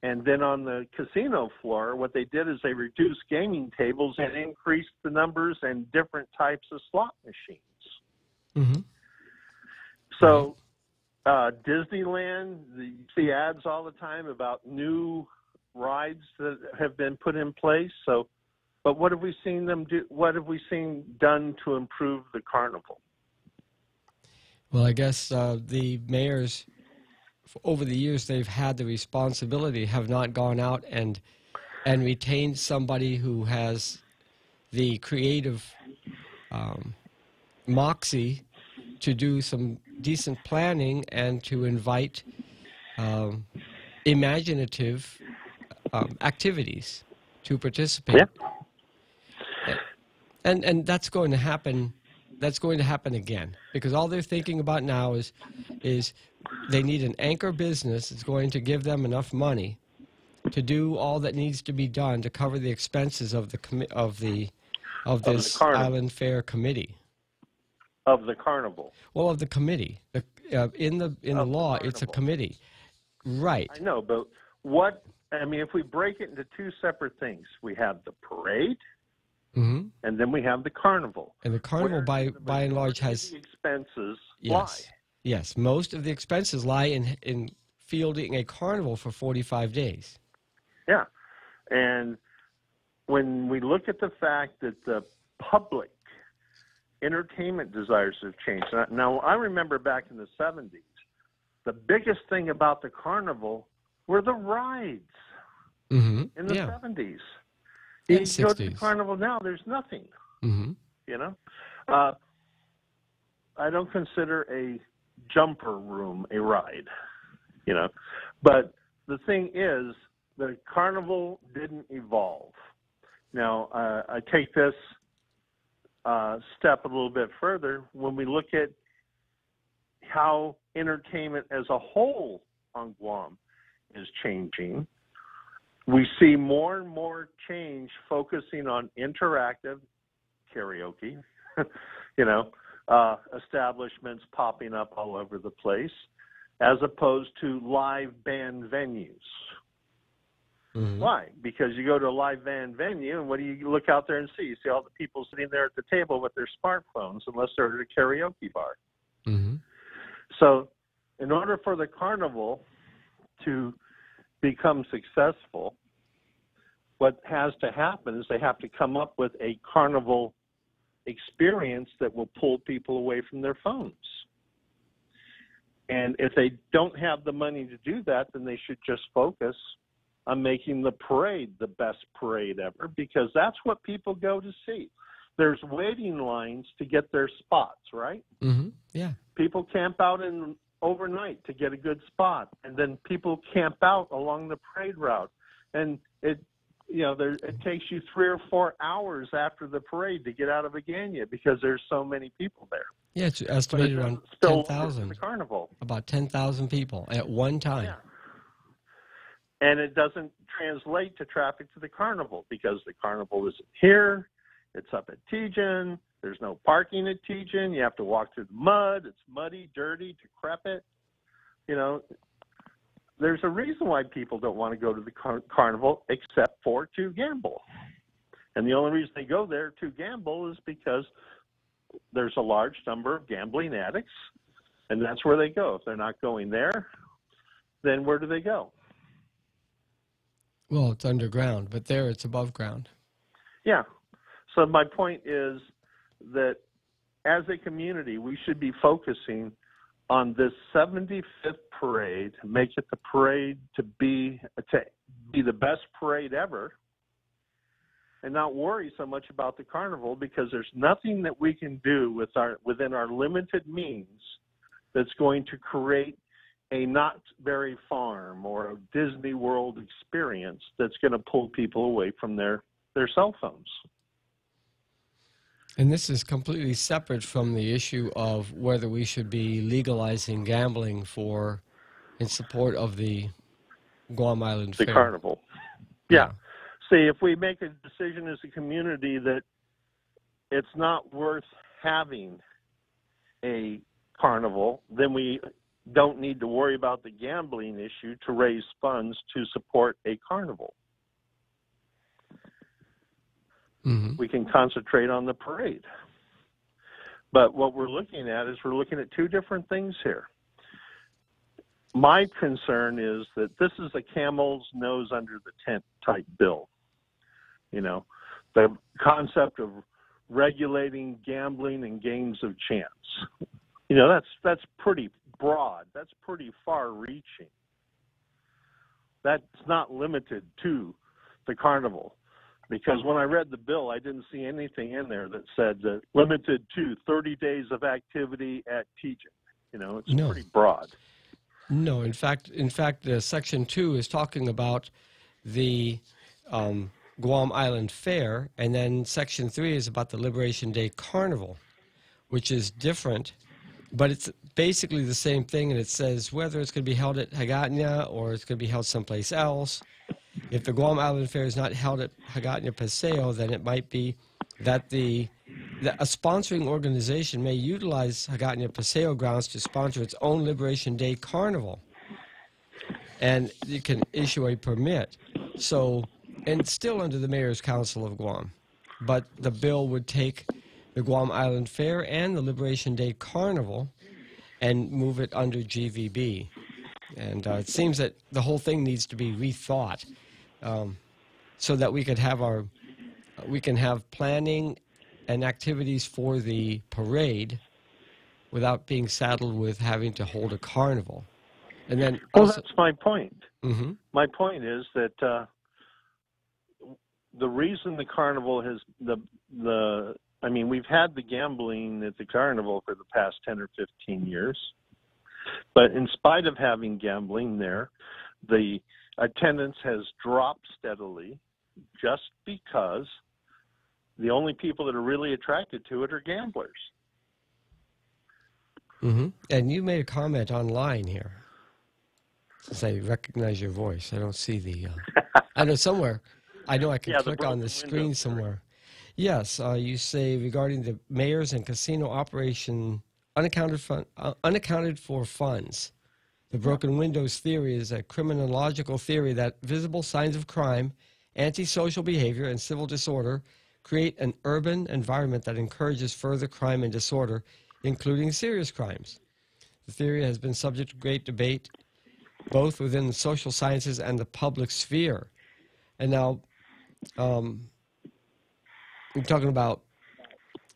Speaker 18: And then on the casino floor, what they did is they reduced gaming tables and increased the numbers and different types of slot machines. So Disneyland, you see ads all the time about new rides that have been put in place. So, but what have we seen them do? What have we seen done to improve the carnival?
Speaker 15: Well, I guess the mayors, over the years, they've had the responsibility, have not gone out and retained somebody who has the creative moxie to do some decent planning and to invite imaginative activities to participate. And that's going to happen. That's going to happen again, because all they're thinking about now is they need an anchor business that's going to give them enough money to do all that needs to be done to cover the expenses of this Island Fair committee.
Speaker 18: Of the carnival.
Speaker 15: Well, of the committee. In the law, it's a committee, right?
Speaker 18: I know, but if we break it into two separate things, we have the parade. And then we have the carnival.
Speaker 15: And the carnival, by and large, has
Speaker 18: expenses.
Speaker 15: Yes, most of the expenses lie in fielding a carnival for 45 days.
Speaker 18: Yeah. And when we look at the fact that the public entertainment desires have changed. Now, I remember back in the 70s, the biggest thing about the carnival were the rides in the 70s. You go to the carnival now, there's nothing. You know? I don't consider a jumper room a ride, you know. But the thing is, the carnival didn't evolve. Now, I take this step a little bit further when we look at how entertainment as a whole on Guam is changing. We see more and more change focusing on interactive karaoke, you know, establishments popping up all over the place, as opposed to live band venues. Why? Because you go to a live band venue, and what do you look out there and see? You see all the people sitting there at the table with their smartphones, unless they're at a karaoke bar. So in order for the carnival to become successful, what has to happen is they have to come up with a carnival experience that will pull people away from their phones. And if they don't have the money to do that, then they should just focus on making the parade the best parade ever, because that's what people go to see. There's waiting lines to get their spots, right?
Speaker 15: Yeah.
Speaker 18: People camp out overnight to get a good spot, and then people camp out along the parade route. And it takes you 3 or 4 hours after the parade to get out of Agana because there's so many people there.
Speaker 15: Yeah, it's estimated around 10,000.
Speaker 18: The carnival.
Speaker 15: About 10,000 people at one time.
Speaker 18: Yeah. And it doesn't translate to traffic to the carnival because the carnival isn't here. It's up at Tijan. There's no parking at Tijan. You have to walk through the mud. It's muddy, dirty, decrepit. You know, there's a reason why people don't want to go to the carnival except for to gamble. And the only reason they go there to gamble is because there's a large number of gambling addicts, and that's where they go. If they're not going there, then where do they go?
Speaker 15: Well, it's underground, but there it's above ground.
Speaker 18: Yeah. So my point is that as a community, we should be focusing on this 75th parade, make it the parade to be the best parade ever, and not worry so much about the carnival, because there's nothing that we can do within our limited means that's going to create a Knott's Berry Farm or a Disney World experience that's going to pull people away from their cell phones.
Speaker 15: And this is completely separate from the issue of whether we should be legalizing gambling in support of the Guam Island Fair.
Speaker 18: The carnival. Yeah. See, if we make a decision as a community that it's not worth having a carnival, then we don't need to worry about the gambling issue to raise funds to support a carnival. We can concentrate on the parade. But what we're looking at is we're looking at two different things here. My concern is that this is a camel's nose under the tent type bill. You know, the concept of regulating gambling and games of chance. You know, that's pretty broad. That's pretty far-reaching. That's not limited to the carnival. Because when I read the bill, I didn't see anything in there that said that limited to 30 days of activity at Tijan. You know, it's pretty broad.
Speaker 15: No, in fact, Section 2 is talking about the Guam Island Fair, and then Section 3 is about the Liberation Day Carnival, which is different, but it's basically the same thing, and it says whether it's going to be held at Hagåtña or it's going to be held someplace else. If the Guam Island Fair is not held at Hagåtña Paseo, then it might be that a sponsoring organization may utilize Hagåtña Paseo grounds to sponsor its own Liberation Day Carnival, and you can issue a permit. So, and still under the Mayor's Council of Guam, but the bill would take the Guam Island Fair and the Liberation Day Carnival and move it under GVB. And it seems that the whole thing needs to be rethought, so that we can have planning and activities for the parade without being saddled with having to hold a carnival. And then
Speaker 18: well, that's my point.
Speaker 15: Mm-hmm.
Speaker 18: My point is that the reason the carnival has I mean, we've had the gambling at the carnival for the past 10 or 15 years, but in spite of having gambling there, the attendance has dropped steadily just because the only people that are really attracted to it are gamblers.
Speaker 15: Mm-hmm. And you made a comment online here. Since I recognize your voice, I don't see the. I know somewhere. I know I can click on the screen somewhere. Yes, you say regarding the mayors and casino operation unaccounted for funds. The broken windows theory is a criminological theory that visible signs of crime, antisocial behavior, and civil disorder create an urban environment that encourages further crime and disorder, including serious crimes. The theory has been subject to great debate, both within the social sciences and the public sphere. And now, we're talking about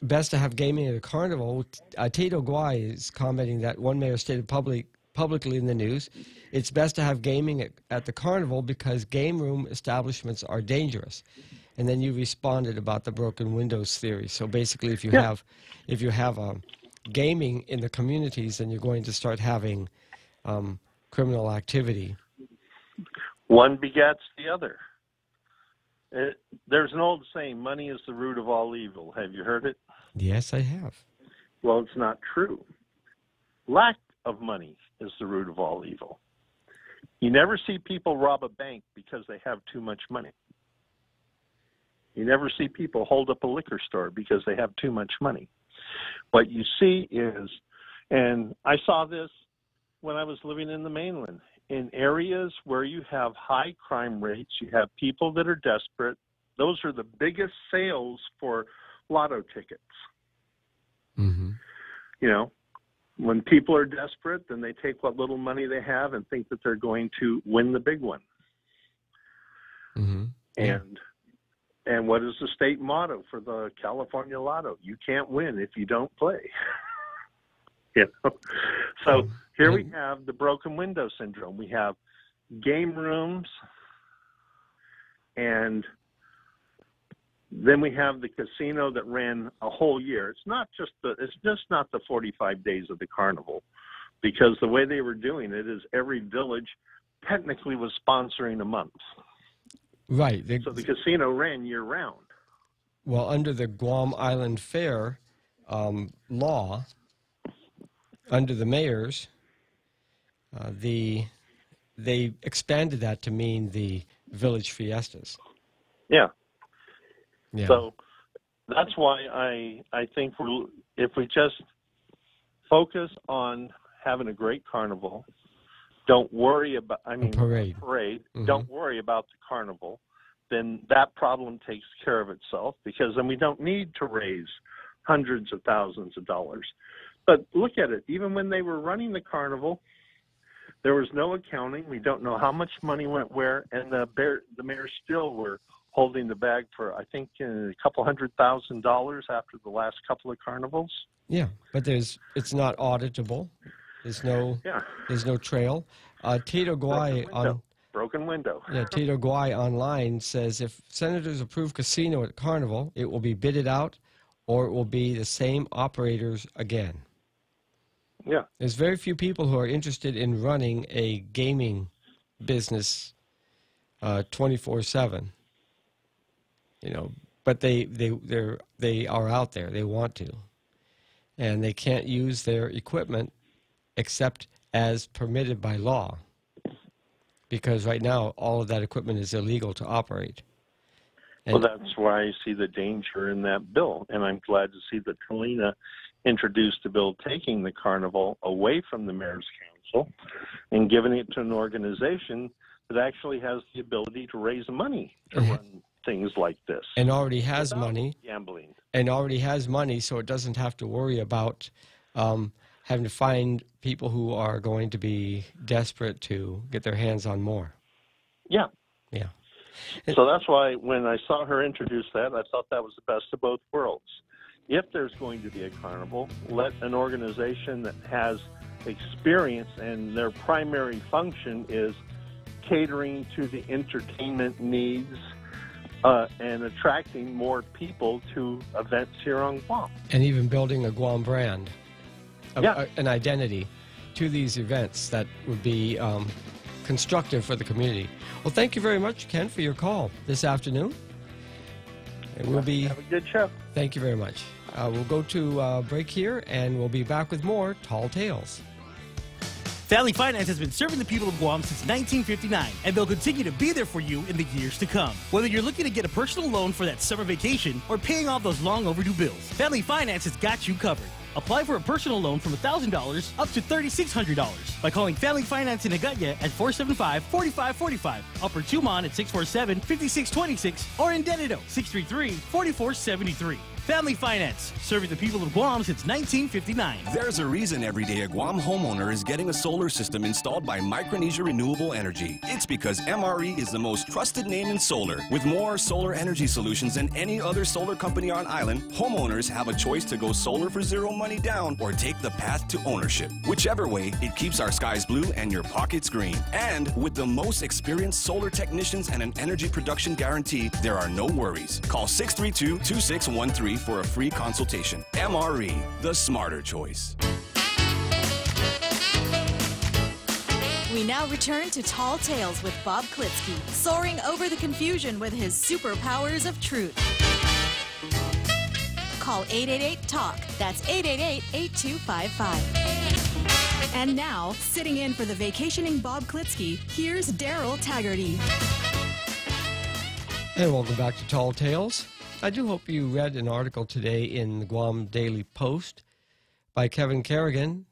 Speaker 15: best to have gaming at a carnival. Tato Guai is commenting that one mayor stated publicly in the news, it's best to have gaming at the carnival because game room establishments are dangerous. And then you responded about the broken windows theory. So basically, if you have gaming in the communities, then you're going to start having criminal activity.
Speaker 18: One begets the other. There's an old saying, money is the root of all evil. Have you heard it?
Speaker 15: Yes, I have.
Speaker 18: Well, it's not true. Lack of money is the root of all evil. You never see people rob a bank because they have too much money. You never see people hold up a liquor store because they have too much money. What you see is, and I saw this when I was living in the mainland, in areas where you have high crime rates, you have people that are desperate. Those are the biggest sales for lotto tickets.
Speaker 15: Mm-hmm.
Speaker 18: You know, when people are desperate, then they take what little money they have and think that they're going to win the big one.
Speaker 15: Mm-hmm.
Speaker 18: And what is the state motto for the California Lotto? You can't win if you don't play. You know? So here we have the broken window syndrome. We have game rooms, and then we have the casino that ran a whole year. It's just not the 45 days of the carnival, because the way they were doing it is every village technically was sponsoring a month.
Speaker 15: Right.
Speaker 18: So the casino ran year-round.
Speaker 15: Well, under the Guam Island Fair law, under the mayors, they expanded that to mean the village fiestas.
Speaker 18: Yeah.
Speaker 15: Yeah.
Speaker 18: So that's why I think if we just focus on having a great carnival, don't worry about,
Speaker 15: parade.
Speaker 18: Mm-hmm. Don't worry about the carnival, then that problem takes care of itself, because then we don't need to raise hundreds of thousands of dollars. But look at it. Even when they were running the carnival, there was no accounting. We don't know how much money went where, and the mayors still were holding the bag for, I think, a couple $100,000 after the last couple of carnivals.
Speaker 15: Yeah, but it's not auditable. There's no trail. Tato Guai
Speaker 18: broken window.
Speaker 15: Yeah, Tato Guai online says if senators approve casino at Carnival, it will be bidded out, or it will be the same operators again.
Speaker 18: Yeah.
Speaker 15: There's very few people who are interested in running a gaming business 24/7. You know, but they are out there. They want to, and they can't use their equipment except as permitted by law, because right now all of that equipment is illegal to operate.
Speaker 18: Well, that's why I see the danger in that bill, and I'm glad to see that Kalina introduced a bill taking the carnival away from the mayor's council and giving it to an organization that actually has the ability to raise money to run things like this.
Speaker 15: And already has money.
Speaker 18: Gambling.
Speaker 15: And already has money, so it doesn't have to worry about having to find people who are going to be desperate to get their hands on more.
Speaker 18: Yeah.
Speaker 15: Yeah.
Speaker 18: So that's why when I saw her introduce that, I thought that was the best of both worlds. If there's going to be a carnival, let an organization that has experience and their primary function is catering to the entertainment needs and attracting more people to events here on Guam.
Speaker 15: And even building a Guam brand, an identity to these events that would be constructive for the community. Well, thank you very much, Ken, for your call this afternoon. And we'll be...
Speaker 18: Have a good show.
Speaker 15: Thank you very much. We'll go to break here, and we'll be back with more Tall Tales.
Speaker 13: Family Finance has been serving the people of Guam since 1959, and they'll continue to be there for you in the years to come. Whether you're looking to get a personal loan for that summer vacation or paying off those long overdue bills, Family Finance has got you covered. Apply for a personal loan from $1,000 up to $3,600 by calling Family Finance in Agutya at 475-4545, Upper Tumon at 647-5626, or in Dededo, 633-4473. Family Finance, serving the people of Guam since 1959.
Speaker 12: There's a reason every day a Guam homeowner is getting a solar system installed by Micronesia Renewable Energy. It's because MRE is the most trusted name in solar. With more solar energy solutions than any other solar company on island, homeowners have a choice to go solar for zero money down or take the path to ownership. Whichever way, it keeps our skies blue and your pockets green. And with the most experienced solar technicians and an energy production guarantee, there are no worries. Call 632-2613 for a free consultation. MRE, the smarter choice.
Speaker 14: We now return to Tall Tales with Bob Klitzkie, soaring over the confusion with his superpowers of truth. Call 888-TALK. That's 888-8255. And now, sitting in for the vacationing Bob Klitzkie, here's Daryl Taggarty.
Speaker 15: And welcome back to Tall Tales. I do hope you read an article today in the Guam Daily Post by Kevin Kerrigan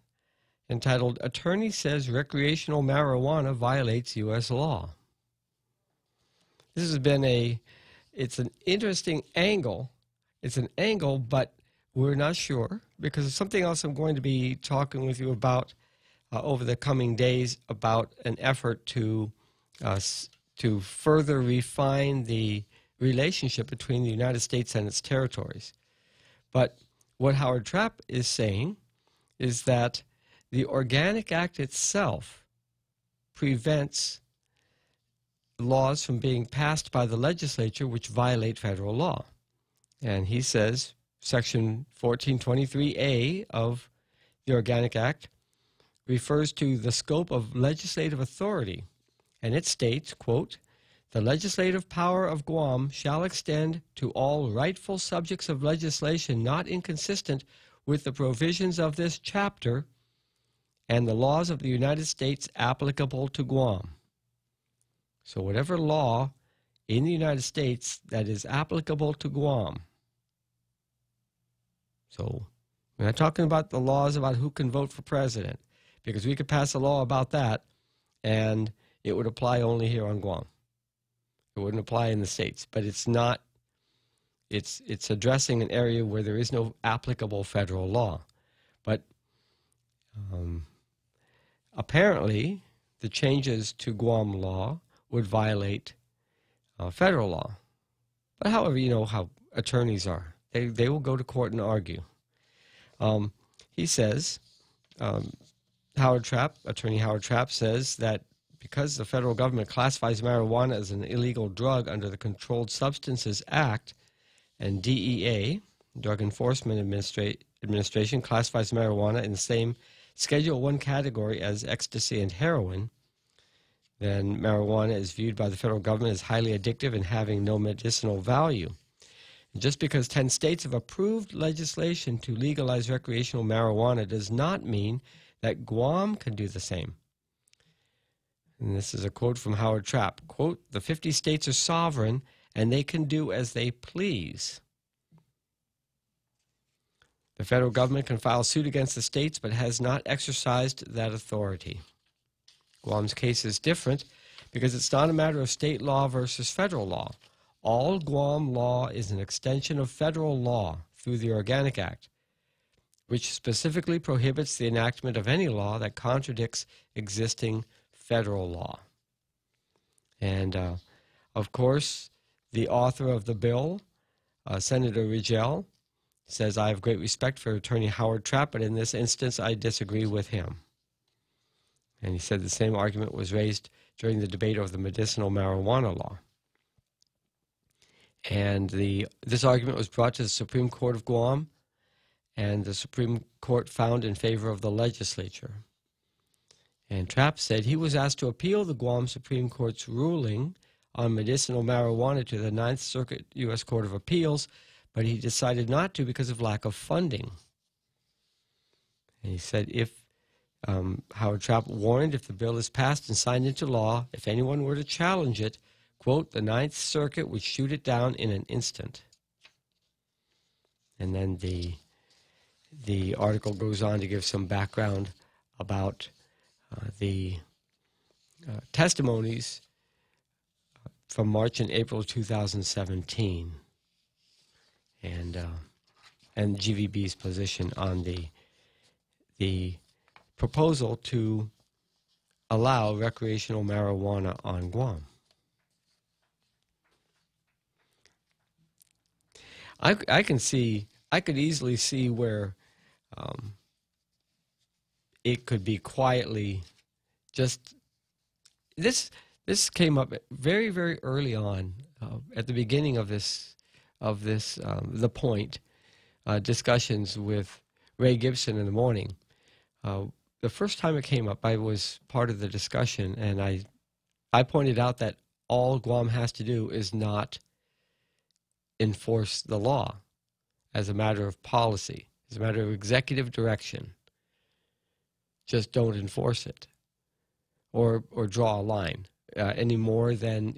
Speaker 15: entitled, "Attorney Says Recreational Marijuana Violates U.S. Law." This has been it's an interesting angle. It's an angle, but we're not sure because it's something else I'm going to be talking with you about over the coming days about an effort to further refine the relationship between the United States and its territories. But what Howard Trapp is saying is that the Organic Act itself prevents laws from being passed by the legislature which violate federal law. And he says Section 1423A of the Organic Act refers to the scope of legislative authority, and it states, quote, "The legislative power of Guam shall extend to all rightful subjects of legislation not inconsistent with the provisions of this chapter and the laws of the United States applicable to Guam." So whatever law in the United States that is applicable to Guam. So we're not talking about the laws about who can vote for president, because we could pass a law about that and it would apply only here on Guam. It wouldn't apply in the States, but it's not, it's addressing an area where there is no applicable federal law. But apparently the changes to Guam law would violate federal law. But however, you know how attorneys are. They will go to court and argue. He says, Attorney Howard Trapp says that because the federal government classifies marijuana as an illegal drug under the Controlled Substances Act, and DEA, Drug Enforcement Administration, classifies marijuana in the same Schedule I category as ecstasy and heroin, then marijuana is viewed by the federal government as highly addictive and having no medicinal value. And just because 10 states have approved legislation to legalize recreational marijuana does not mean that Guam can do the same. And this is a quote from Howard Trapp. Quote, "The 50 states are sovereign and they can do as they please. The federal government can file suit against the states but has not exercised that authority." Guam's case is different because it's not a matter of state law versus federal law. All Guam law is an extension of federal law through the Organic Act, which specifically prohibits the enactment of any law that contradicts existing federal law. And, of course, the author of the bill, Senator Rigel, says, I have great respect for Attorney Howard Trapp, but in this instance, I disagree with him. And he said the same argument was raised during the debate over the medicinal marijuana law. And this argument was brought to the Supreme Court of Guam, and the Supreme Court found in favor of the legislature. And Trapp said he was asked to appeal the Guam Supreme Court's ruling on medicinal marijuana to the Ninth Circuit U.S. Court of Appeals, but he decided not to because of lack of funding. And he said Howard Trapp warned if the bill is passed and signed into law, if anyone were to challenge it, quote, the Ninth Circuit would shoot it down in an instant. And then the article goes on to give some background about the testimonies from March and April 2017 and GVB's position on the proposal to allow recreational marijuana on Guam. I could easily see where it could be quietly just this came up very, very early on at the beginning of the point discussions with Ray Gibson in the morning. The first time it came up, I was part of the discussion, and I pointed out that all Guam has to do is not enforce the law as a matter of policy, as a matter of executive direction. Just don't enforce it, or draw a line. Any more than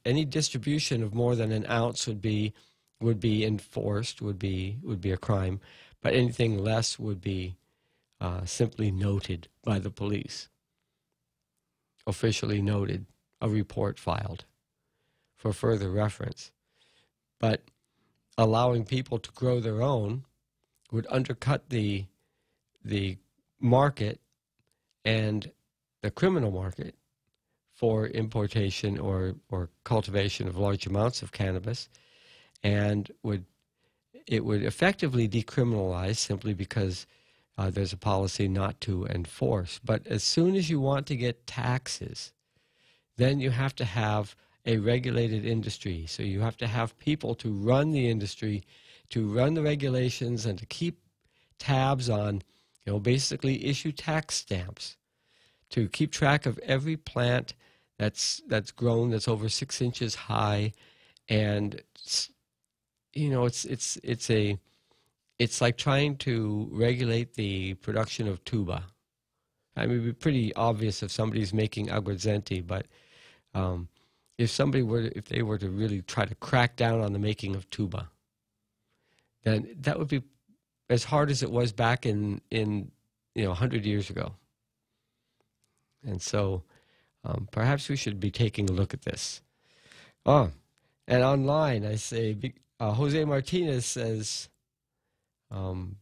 Speaker 15: any distribution of more than an ounce would be enforced, would be a crime, but anything less would be simply noted by the police, officially noted, a report filed for further reference. But allowing people to grow their own would undercut the market and the criminal market for importation or cultivation of large amounts of cannabis, and it would effectively decriminalize simply because there's a policy not to enforce. But as soon as you want to get taxes, then you have to have a regulated industry. So you have to have people to run the industry, to run the regulations, and to keep tabs on, basically issue tax stamps, to keep track of every plant that's grown that's over 6 inches high, and it's like trying to regulate the production of tuba. I mean, it'd be pretty obvious if somebody's making aguardiente, but if they were to really try to crack down on the making of tuba, then that would be as hard as it was back in 100 years ago. And so perhaps we should be taking a look at this. Oh, and online I say, Jose Martinez says,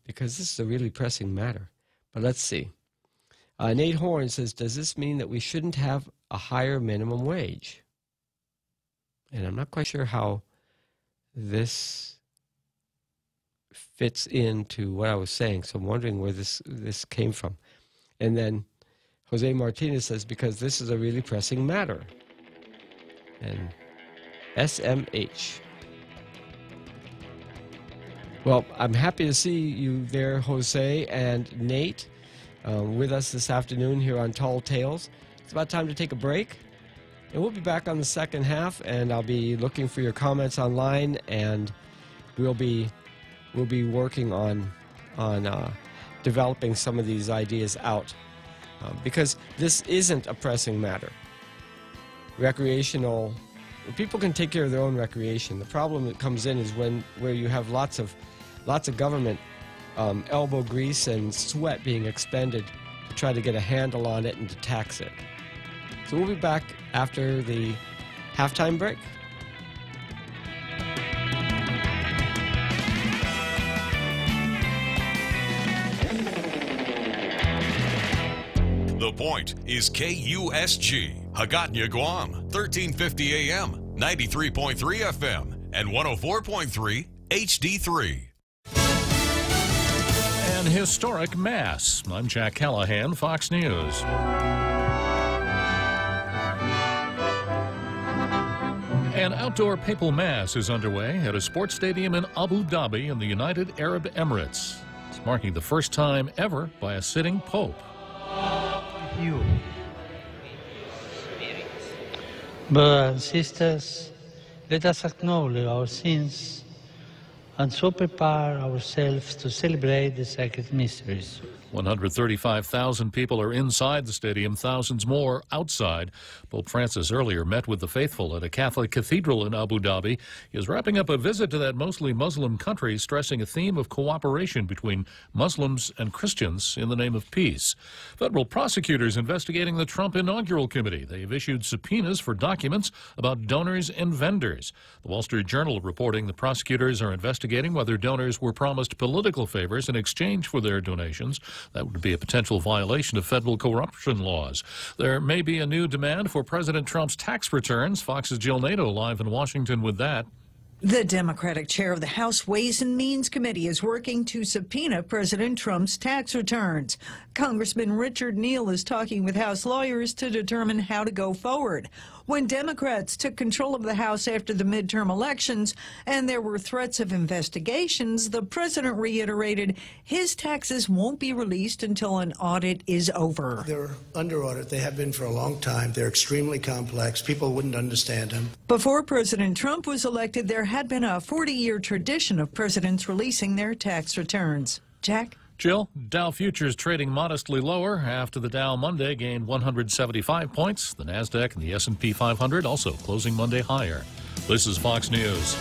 Speaker 15: because this is a really pressing matter. But let's see. Nate Horn says, does this mean that we shouldn't have a higher minimum wage? And I'm not quite sure how this fits into what I was saying, so I'm wondering where this came from. And then Jose Martinez says, because this is a really pressing matter. And SMH. Well, I'm happy to see you there, Jose and Nate, with us this afternoon here on Tall Tales. It's about time to take a break, and we'll be back on the second half, and I'll be looking for your comments online, and we'll be working on developing some of these ideas out, because this isn't a pressing matter. Recreational, people can take care of their own recreation. The problem that comes in is where you have lots of government elbow grease and sweat being expended to try to get a handle on it and to tax it. So we'll be back after the halftime break.
Speaker 19: The Point is KUSG, Hagåtña, Guam, 1350 AM, 93.3 FM, and 104.3 HD3.
Speaker 1: An historic mass. I'm Jack Callahan, Fox News. An outdoor papal mass is underway at a sports stadium in Abu Dhabi in the United Arab Emirates. It's marking the first time ever by a sitting pope.
Speaker 2: You. Brothers and sisters, let us acknowledge our sins and so prepare ourselves to celebrate the sacred mysteries.
Speaker 1: 135,000 people are inside the stadium, thousands more outside. Pope Francis earlier met with the faithful at a Catholic cathedral in Abu Dhabi. He is wrapping up a visit to that mostly Muslim country, stressing a theme of cooperation between Muslims and Christians in the name of peace. Federal prosecutors investigating the Trump inaugural committee. They have issued subpoenas for documents about donors and vendors. The Wall Street Journal reporting the prosecutors are investigating whether donors were promised political favors in exchange for their donations. That would be a potential violation of federal corruption laws. There may be a new demand for President Trump's tax returns. Fox's Jill Nato live in Washington with that.
Speaker 20: The Democratic chair of the House Ways and Means Committee is working to subpoena President Trump's tax returns. Congressman Richard Neal is talking with House lawyers to determine how to go forward. When Democrats took control of the House after the midterm elections and there were threats of investigations, the president reiterated his taxes won't be released until an audit is over.
Speaker 21: They're under audit. They have been for a long time. They're extremely complex. People wouldn't understand them.
Speaker 20: Before President Trump was elected, there had been a 40-year tradition of presidents releasing their tax returns. Jack?
Speaker 1: Jill, Dow futures trading modestly lower after the Dow Monday gained 175 points. The Nasdaq and the S&P 500 also closing Monday higher. This is Fox News.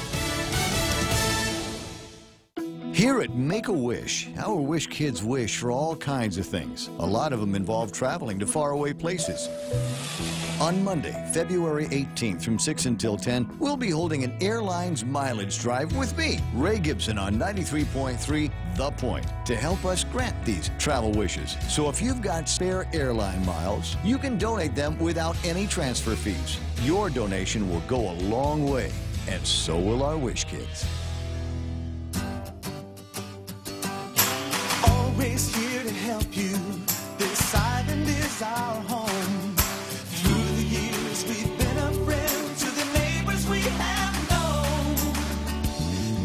Speaker 5: Here at Make-A-Wish, our Wish kids wish for all kinds of things. A lot of them involve traveling to faraway places. On Monday, February 18th from 6 until 10, we'll be holding an airlines mileage drive with me, Ray Gibson, on 93.3 The Point, to help us grant these travel wishes. So if you've got spare airline miles, you can donate them without any transfer fees. Your donation will go a long way, and so will our Wish kids.
Speaker 22: Always here to help you. This island is our home. Through the years, we've been a friend to the neighbors we have known.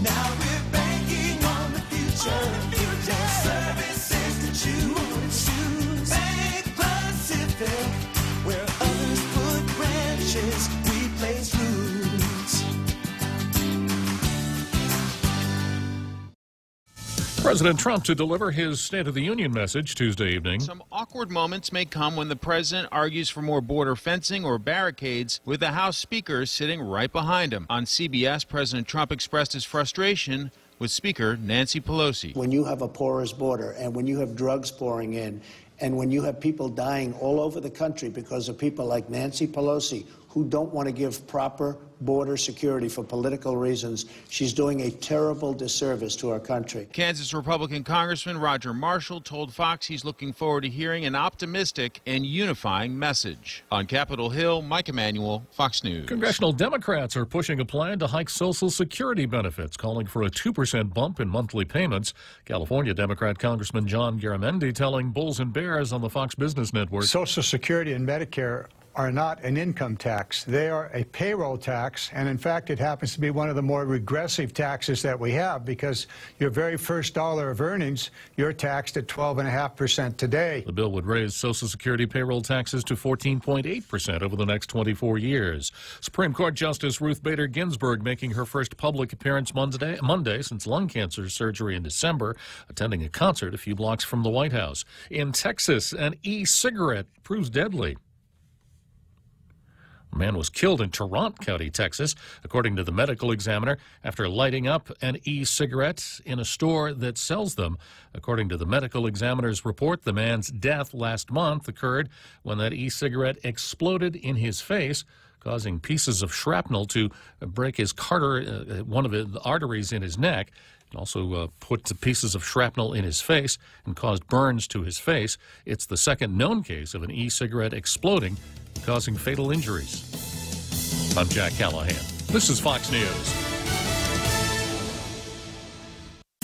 Speaker 22: Now we're banking on the future. Services to choose. Bank Pacific, where others put branches, we place roots.
Speaker 1: President Trump to deliver his State of the Union message Tuesday evening.
Speaker 23: Some awkward moments may come when the president argues for more border fencing or barricades with the House Speaker sitting right behind him. On CBS, President Trump expressed his frustration with Speaker Nancy Pelosi.
Speaker 21: When you have a porous border and when you have drugs pouring in and when you have people dying all over the country because of people like Nancy Pelosi who don't want to give proper border security for political reasons, she's doing a terrible disservice to our country.
Speaker 23: Kansas Republican Congressman Roger Marshall told Fox he's looking forward to hearing an optimistic and unifying message. On Capitol Hill, Mike Emanuel, Fox News.
Speaker 1: Congressional Democrats are pushing a plan to hike Social Security benefits, calling for a 2% bump in monthly payments. California Democrat Congressman John Garamendi telling Bulls and Bears on the Fox Business Network.
Speaker 24: Social Security and Medicare are not an income tax. They are a payroll tax, and in fact, it happens to be one of the more regressive taxes that we have because your very first dollar of earnings, you're taxed at 12.5% today.
Speaker 1: The bill would raise Social Security payroll taxes to 14.8% over the next 24 years. Supreme Court Justice Ruth Bader Ginsburg making her first public appearance Monday since lung cancer surgery in December, attending a concert a few blocks from the White House. In Texas, an e-cigarette proves deadly. A man was killed in Tarrant County, Texas, according to the medical examiner, after lighting up an e-cigarette in a store that sells them. According to the medical examiner's report, the man's death last month occurred when that e-cigarette exploded in his face, causing pieces of shrapnel to break his one of the arteries in his neck. Also put pieces of shrapnel in his face and caused burns to his face. It's the second known case of an e-cigarette exploding, causing fatal injuries. I'm Jack Callahan. This is Fox News.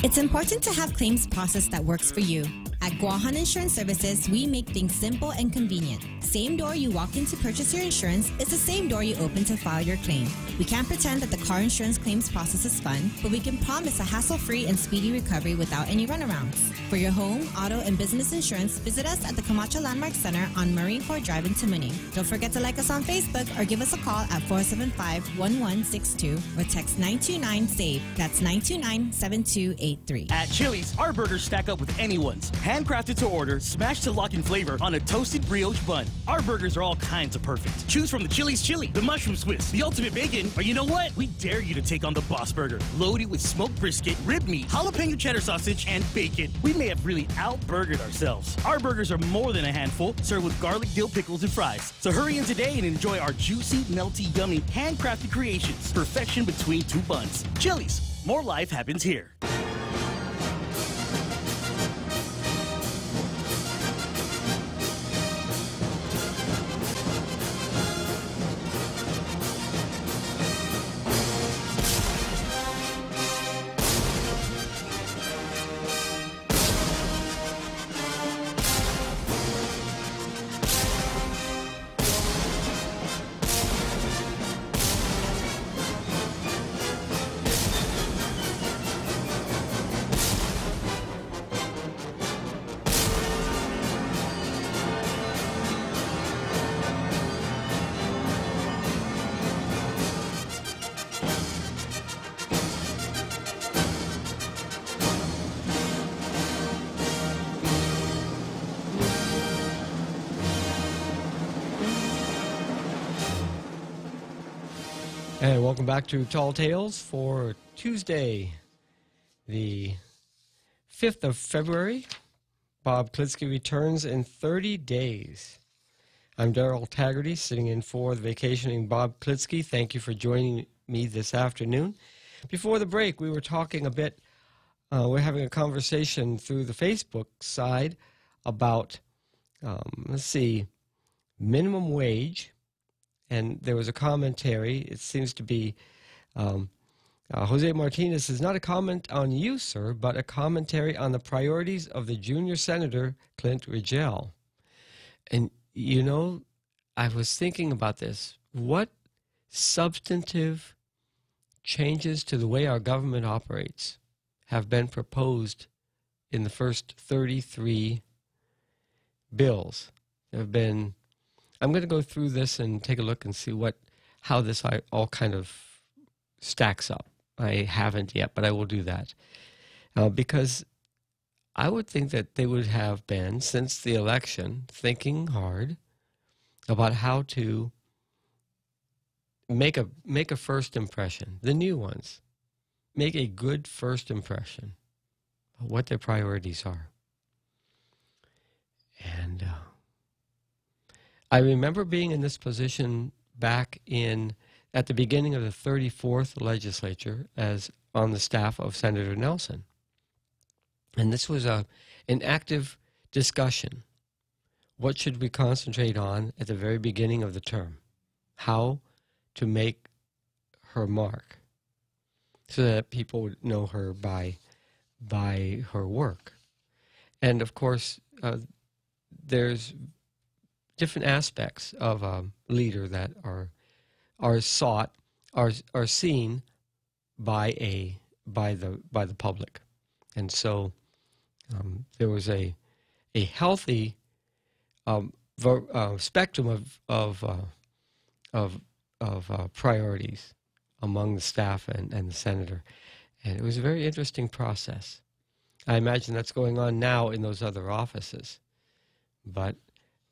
Speaker 17: It's important to have claims process that works for you. At Guahan Insurance Services, we make things simple and convenient. Same door you walk in to purchase your insurance is the same door you open to file your claim. We can't pretend that the car insurance claims process is fun, but we can promise a hassle-free and speedy recovery without any runarounds. For your home, auto, and business insurance, visit us at the Camacho Landmark Center on Marine Corps Drive in Tamuning. Don't forget to like us on Facebook or give us a call at 475-1162 or text 929-SAVE. That's 929-7283.
Speaker 13: At Chili's, our burgers stack up with anyone's. Handcrafted to order, smashed to lock in flavor on a toasted brioche bun. Our burgers are all kinds of perfect. Choose from the Chili's Chili, the Mushroom Swiss, the Ultimate Bacon, or you know what? We dare you to take on the Boss Burger. Loaded with smoked brisket, rib meat, jalapeno cheddar sausage, and bacon. We may have really out-burgered ourselves. Our burgers are more than a handful, served with garlic, dill pickles, and fries. So hurry in today and enjoy our juicy, melty, yummy, handcrafted creations. Perfection between two buns. Chili's, more life happens here.
Speaker 15: And welcome back to Tall Tales for Tuesday, the 5th of February. Bob Klitzkie returns in 30 days. I'm Darrell Taggarty, sitting in for the vacationing Bob Klitzkie. Thank you for joining me this afternoon. Before the break, we were talking a bit, we're having a conversation through the Facebook side about, minimum wage. And there was a commentary. It seems to be Jose Martinez is not a comment on you, sir, but a commentary on the priorities of the junior senator, Clint Rigel. And, you know, I was thinking about this. What substantive changes to the way our government operates have been proposed in the first 33 bills? There have been... I'm going to go through this and take a look and see how this all kind of stacks up. I haven't yet, but I will do that. Because I would think that they would have been, since the election, thinking hard about how to make a first impression, the new ones. Make a good first impression of what their priorities are. And... I remember being in this position back at the beginning of the 34th legislature as on the staff of Senator Nelson. And this was an active discussion. What should we concentrate on at the very beginning of the term? How to make her mark so that people would know her by her work. And of course, there's different aspects of a leader that are seen by the public, and so there was a healthy spectrum of priorities among the staff and the senator, and it was a very interesting process. I imagine that's going on now in those other offices, but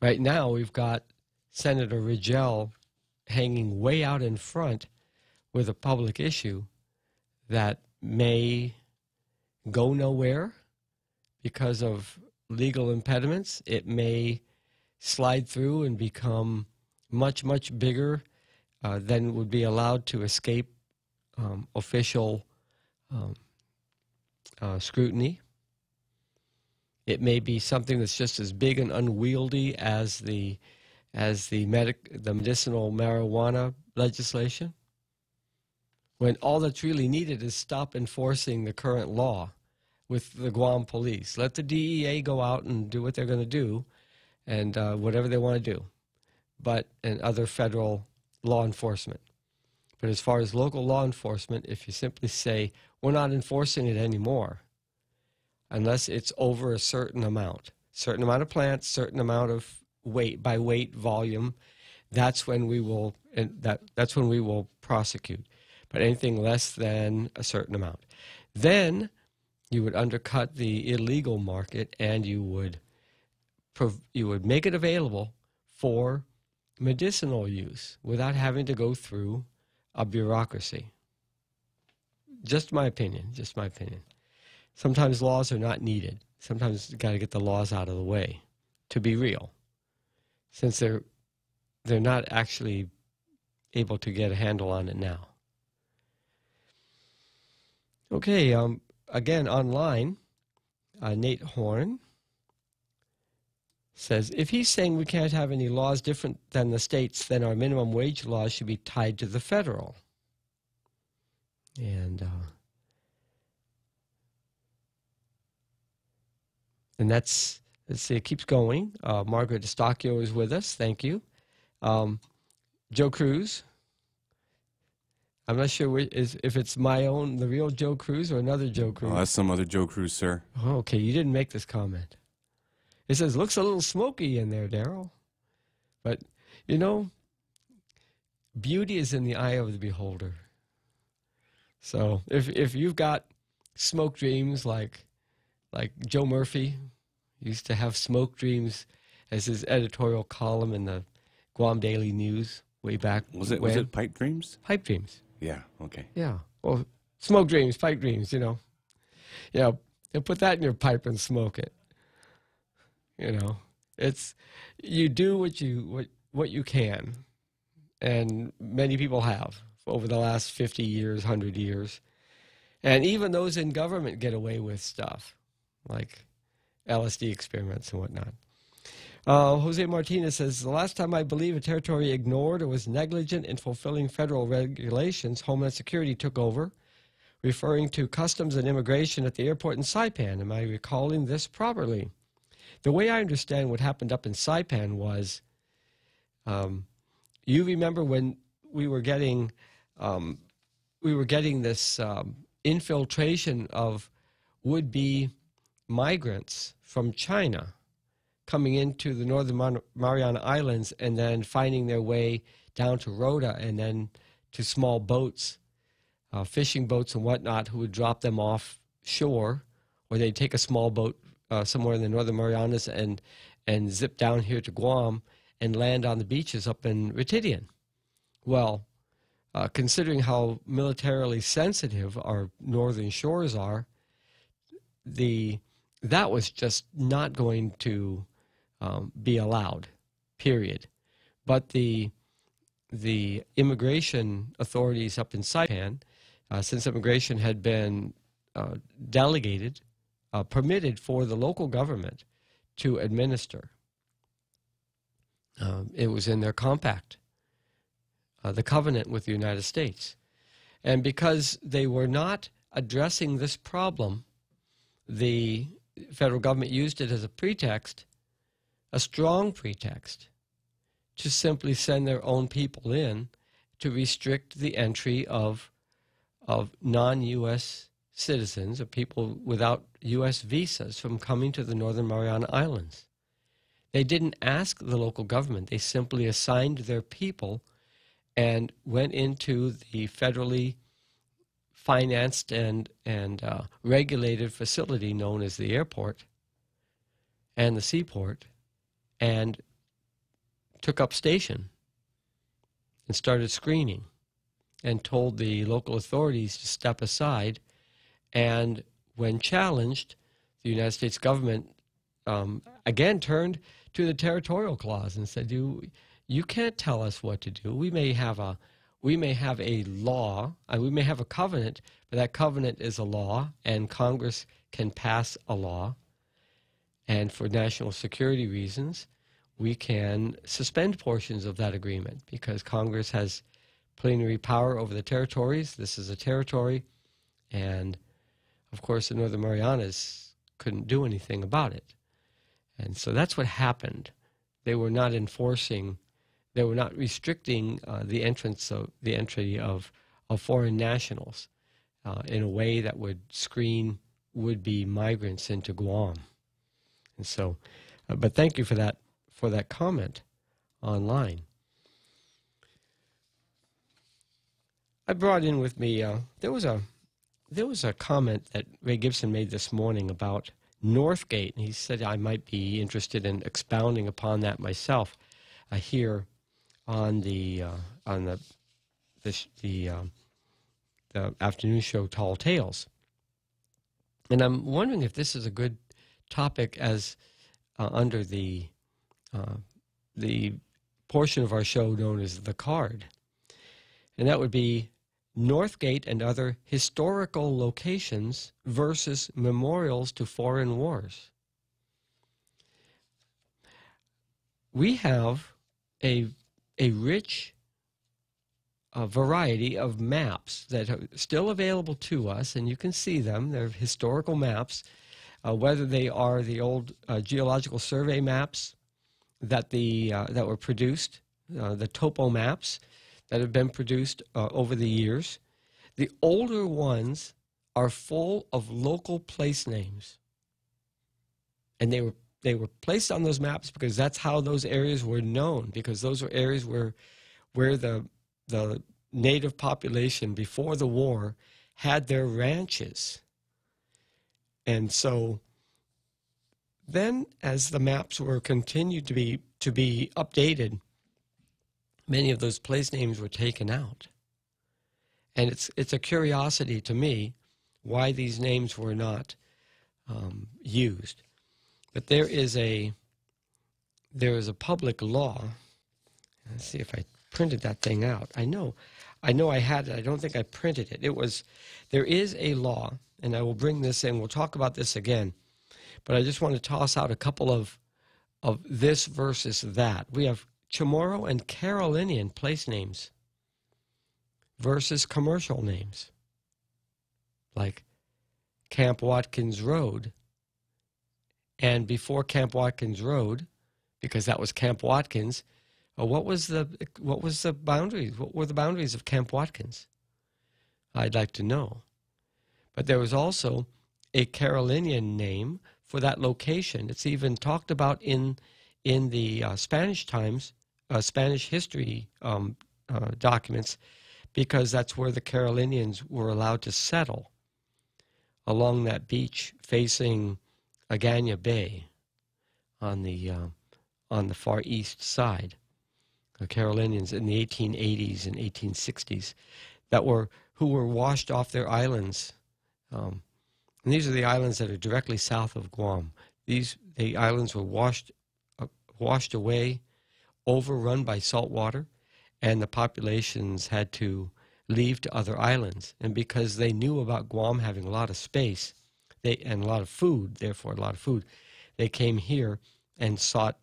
Speaker 15: right now we've got Senator Rigel hanging way out in front with a public issue that may go nowhere because of legal impediments. It may slide through and become much, much bigger than would be allowed to escape official scrutiny. It may be something that's just as big and unwieldy as the medicinal marijuana legislation, when all that's really needed is stop enforcing the current law with the Guam police. Let the DEA go out and do what they're going to do, and whatever they want to do, and other federal law enforcement. But as far as local law enforcement, if you simply say, we're not enforcing it anymore, unless it's over a certain amount of plants, certain amount of weight, by weight, volume, that's when we will, that's when we will prosecute. But anything less than a certain amount, then you would undercut the illegal market, and you would make it available for medicinal use without having to go through a bureaucracy. Just my opinion, just my opinion. Sometimes laws are not needed. Sometimes you got to get the laws out of the way to be real, since they're not actually able to get a handle on it now. Okay, again, online, Nate Horn says, if he's saying we can't have any laws different than the states, then our minimum wage laws should be tied to the federal. And that's, let's see, it keeps going. Margaret Estacchio is with us. Thank you. Joe Cruz. I'm not sure if it's the real Joe Cruz or another Joe Cruz.
Speaker 3: Oh, that's some other Joe Cruz, sir.
Speaker 15: Oh, okay, you didn't make this comment. It says, looks a little smoky in there, Daryl. But, you know, beauty is in the eye of the beholder. So if you've got smoke dreams like Joe Murphy used to have smoke dreams as his editorial column in the Guam Daily News way back.
Speaker 3: Was it pipe dreams?
Speaker 15: Pipe dreams.
Speaker 3: Yeah, okay.
Speaker 15: Yeah. Well, smoke dreams, pipe dreams, you know. Yeah, and put that in your pipe and smoke it. You know, it's, you do what you can, and many people have over the last 50 years, 100 years. And even those in government get away with stuff like LSD experiments and whatnot. Jose Martinez says, the last time I believe a territory ignored or was negligent in fulfilling federal regulations, Homeland Security took over, referring to customs and immigration at the airport in Saipan. Am I recalling this properly? The way I understand what happened up in Saipan was, you remember when we were getting this infiltration of would-be migrants from China coming into the Northern Mariana Islands and then finding their way down to Rota and then to small boats, fishing boats and whatnot, who would drop them off shore, or they'd take a small boat somewhere in the Northern Marianas and zip down here to Guam and land on the beaches up in Ritidian. Well, considering how militarily sensitive our northern shores are, that was just not going to be allowed, period. But the immigration authorities up in Saipan, since immigration had been delegated, permitted for the local government to administer. It was in their compact, the covenant with the United States. And because they were not addressing this problem, the federal government used it as a pretext, a strong pretext, to simply send their own people in to restrict the entry of non-U.S. citizens or people without U.S. visas from coming to the Northern Mariana Islands. They didn't ask the local government. They simply assigned their people and went into the federally financed and regulated facility known as the airport and the seaport, and took up station and started screening and told the local authorities to step aside. And when challenged, the United States government again turned to the territorial clause and said, you can't tell us what to do. We may have we may have a law, we may have a covenant, but that covenant is a law, and Congress can pass a law. And for national security reasons, we can suspend portions of that agreement because Congress has plenary power over the territories. This is a territory, and of course the Northern Marianas couldn't do anything about it. And so that's what happened. They were not enforcing, they were not restricting the entry of foreign nationals in a way that would screen would-be migrants into Guam. And so, but thank you for that comment online. I brought in with me, there was a comment that Ray Gibson made this morning about Northgate, and he said I might be interested in expounding upon that myself here on the afternoon show Tall Tales. And I'm wondering if this is a good topic as under the portion of our show known as The Card. And that would be Northgate and other historical locations versus memorials to foreign wars. We have a rich variety of maps that are still available to us, and you can see them. They're historical maps, whether they are the old geological survey maps that were produced, the topo maps that have been produced over the years. The older ones are full of local place names, and they were placed on those maps because that's how those areas were known, because those were areas where the native population before the war had their ranches. And so then as the maps were continued to be updated, many of those place names were taken out. And it's a curiosity to me why these names were not used. But there is a public law. Let's see if I printed that thing out. I know I had it. I don't think I printed it. There is a law, and I will bring this in. We'll talk about this again. But I just want to toss out a couple of this versus that. We have Chamorro and Carolinian place names versus commercial names, like Camp Watkins Road. And before Camp Watkins Road, because that was Camp Watkins, what was the boundaries? What were the boundaries of Camp Watkins? I'd like to know. But there was also a Carolinian name for that location. It's even talked about in the Spanish Times, Spanish history documents, because that's where the Carolinians were allowed to settle along that beach facing Agana Bay on the far east side. The Carolinians in the 1880s and 1860s who were washed off their islands. And these are the islands that are directly south of Guam. The islands were washed away, overrun by salt water, and the populations had to leave to other islands. And because they knew about Guam having a lot of space and a lot of food, therefore a lot of food, they came here and sought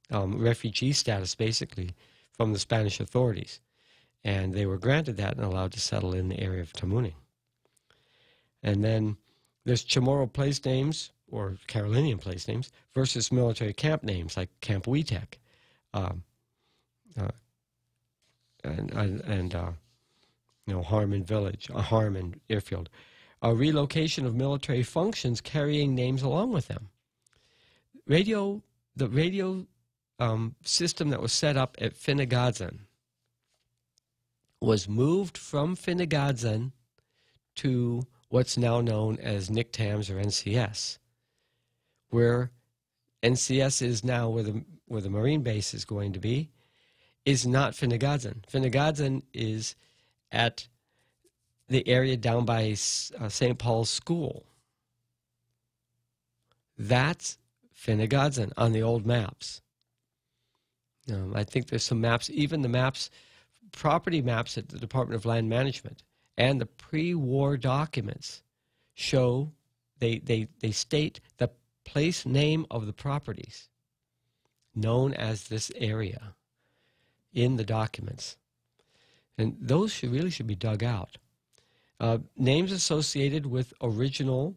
Speaker 15: refugee status, basically, from the Spanish authorities. And they were granted that and allowed to settle in the area of Tamuning. And then there's Chamorro place names, or Carolinian place names, versus military camp names like Camp Weetek and Harmon Village, Harmon Airfield. A relocation of military functions carrying names along with them. The radio system that was set up at Finagadzan was moved from Finagadzan to what's now known as NICTAMS or NCS, where NCS is now, where the Marine base is going to be, is not Finagadzan. Finagadzan is at the area down by St. Paul's School. That's Finagadzan on the old maps. I think there's some maps, even the maps property maps at the Department of Land Management and the pre-war documents show, they state the place name of the properties known as this area in the documents. And those really should be dug out. Names associated with original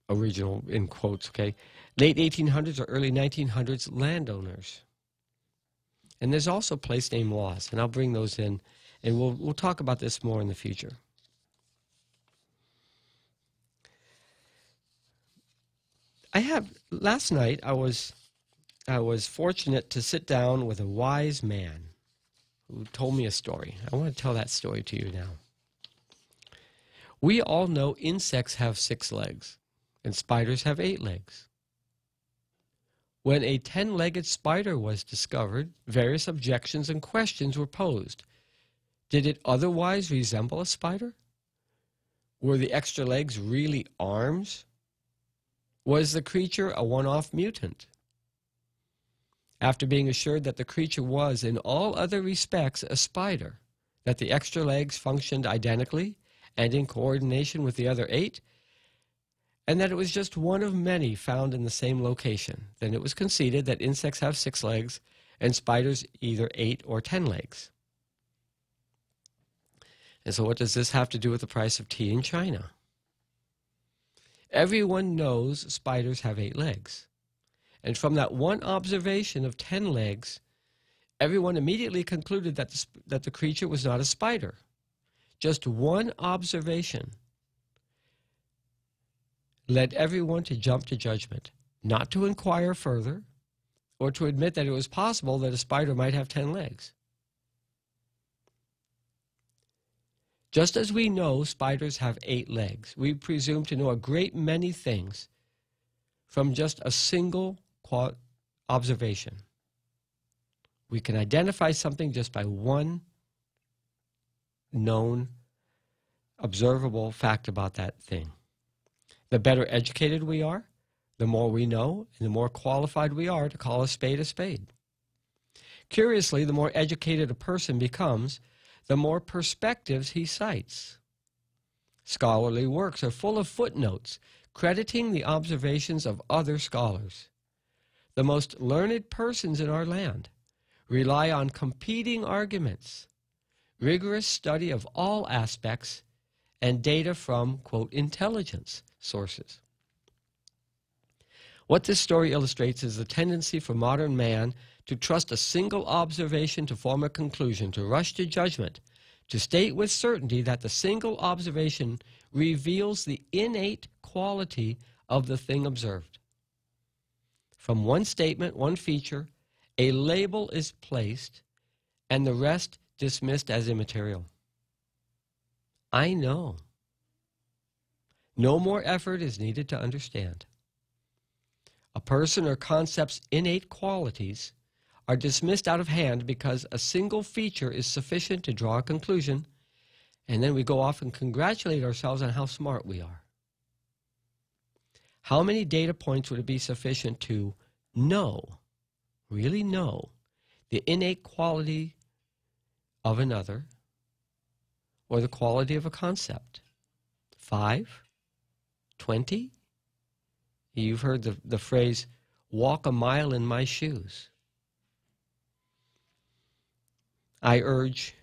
Speaker 15: in quotes, okay, late 1800s or early 1900s landowners. And there's also place name laws, and I'll bring those in, and we'll talk about this more in the future. Last night I was fortunate to sit down with a wise man who told me a story. I want to tell that story to you now. We all know insects have 6 legs, and spiders have 8 legs. When a 10-legged spider was discovered, various objections and questions were posed. Did it otherwise resemble a spider? Were the extra legs really arms? Was the creature a one-off mutant? After being assured that the creature was, in all other respects, a spider, that the extra legs functioned identically and in coordination with the other 8, and that it was just one of many found in the same location, then it was conceded that insects have 6 legs and spiders either 8 or 10 legs. And so what does this have to do with the price of tea in China? Everyone knows spiders have 8 legs. And from that one observation of 10 legs, everyone immediately concluded that the creature was not a spider. Just one observation led everyone to jump to judgment, not to inquire further or to admit that it was possible that a spider might have 10 legs. Just as we know spiders have 8 legs, we presume to know a great many things from just a single observation. We can identify something just by one known, observable fact about that thing. The better educated we are, the more we know, and the more qualified we are to call a spade a spade. Curiously, the more educated a person becomes, the more perspectives he cites. Scholarly works are full of footnotes crediting the observations of other scholars. The most learned persons in our land rely on competing arguments, rigorous study of all aspects, and data from, quote, intelligence sources. What this story illustrates is the tendency for modern man to trust a single observation to form a conclusion, to rush to judgment, to state with certainty that the single observation reveals the innate quality of the thing observed. From one statement, one feature, a label is placed, and the rest dismissed as immaterial. I know. No more effort is needed to understand. A person or concept's innate qualities are dismissed out of hand because a single feature is sufficient to draw a conclusion, and then we go off and congratulate ourselves on how smart we are. How many data points would it be sufficient to know, really know, the innate quality of another or the quality of a concept? 5? 20? You've heard the phrase, walk a mile in my shoes. I urge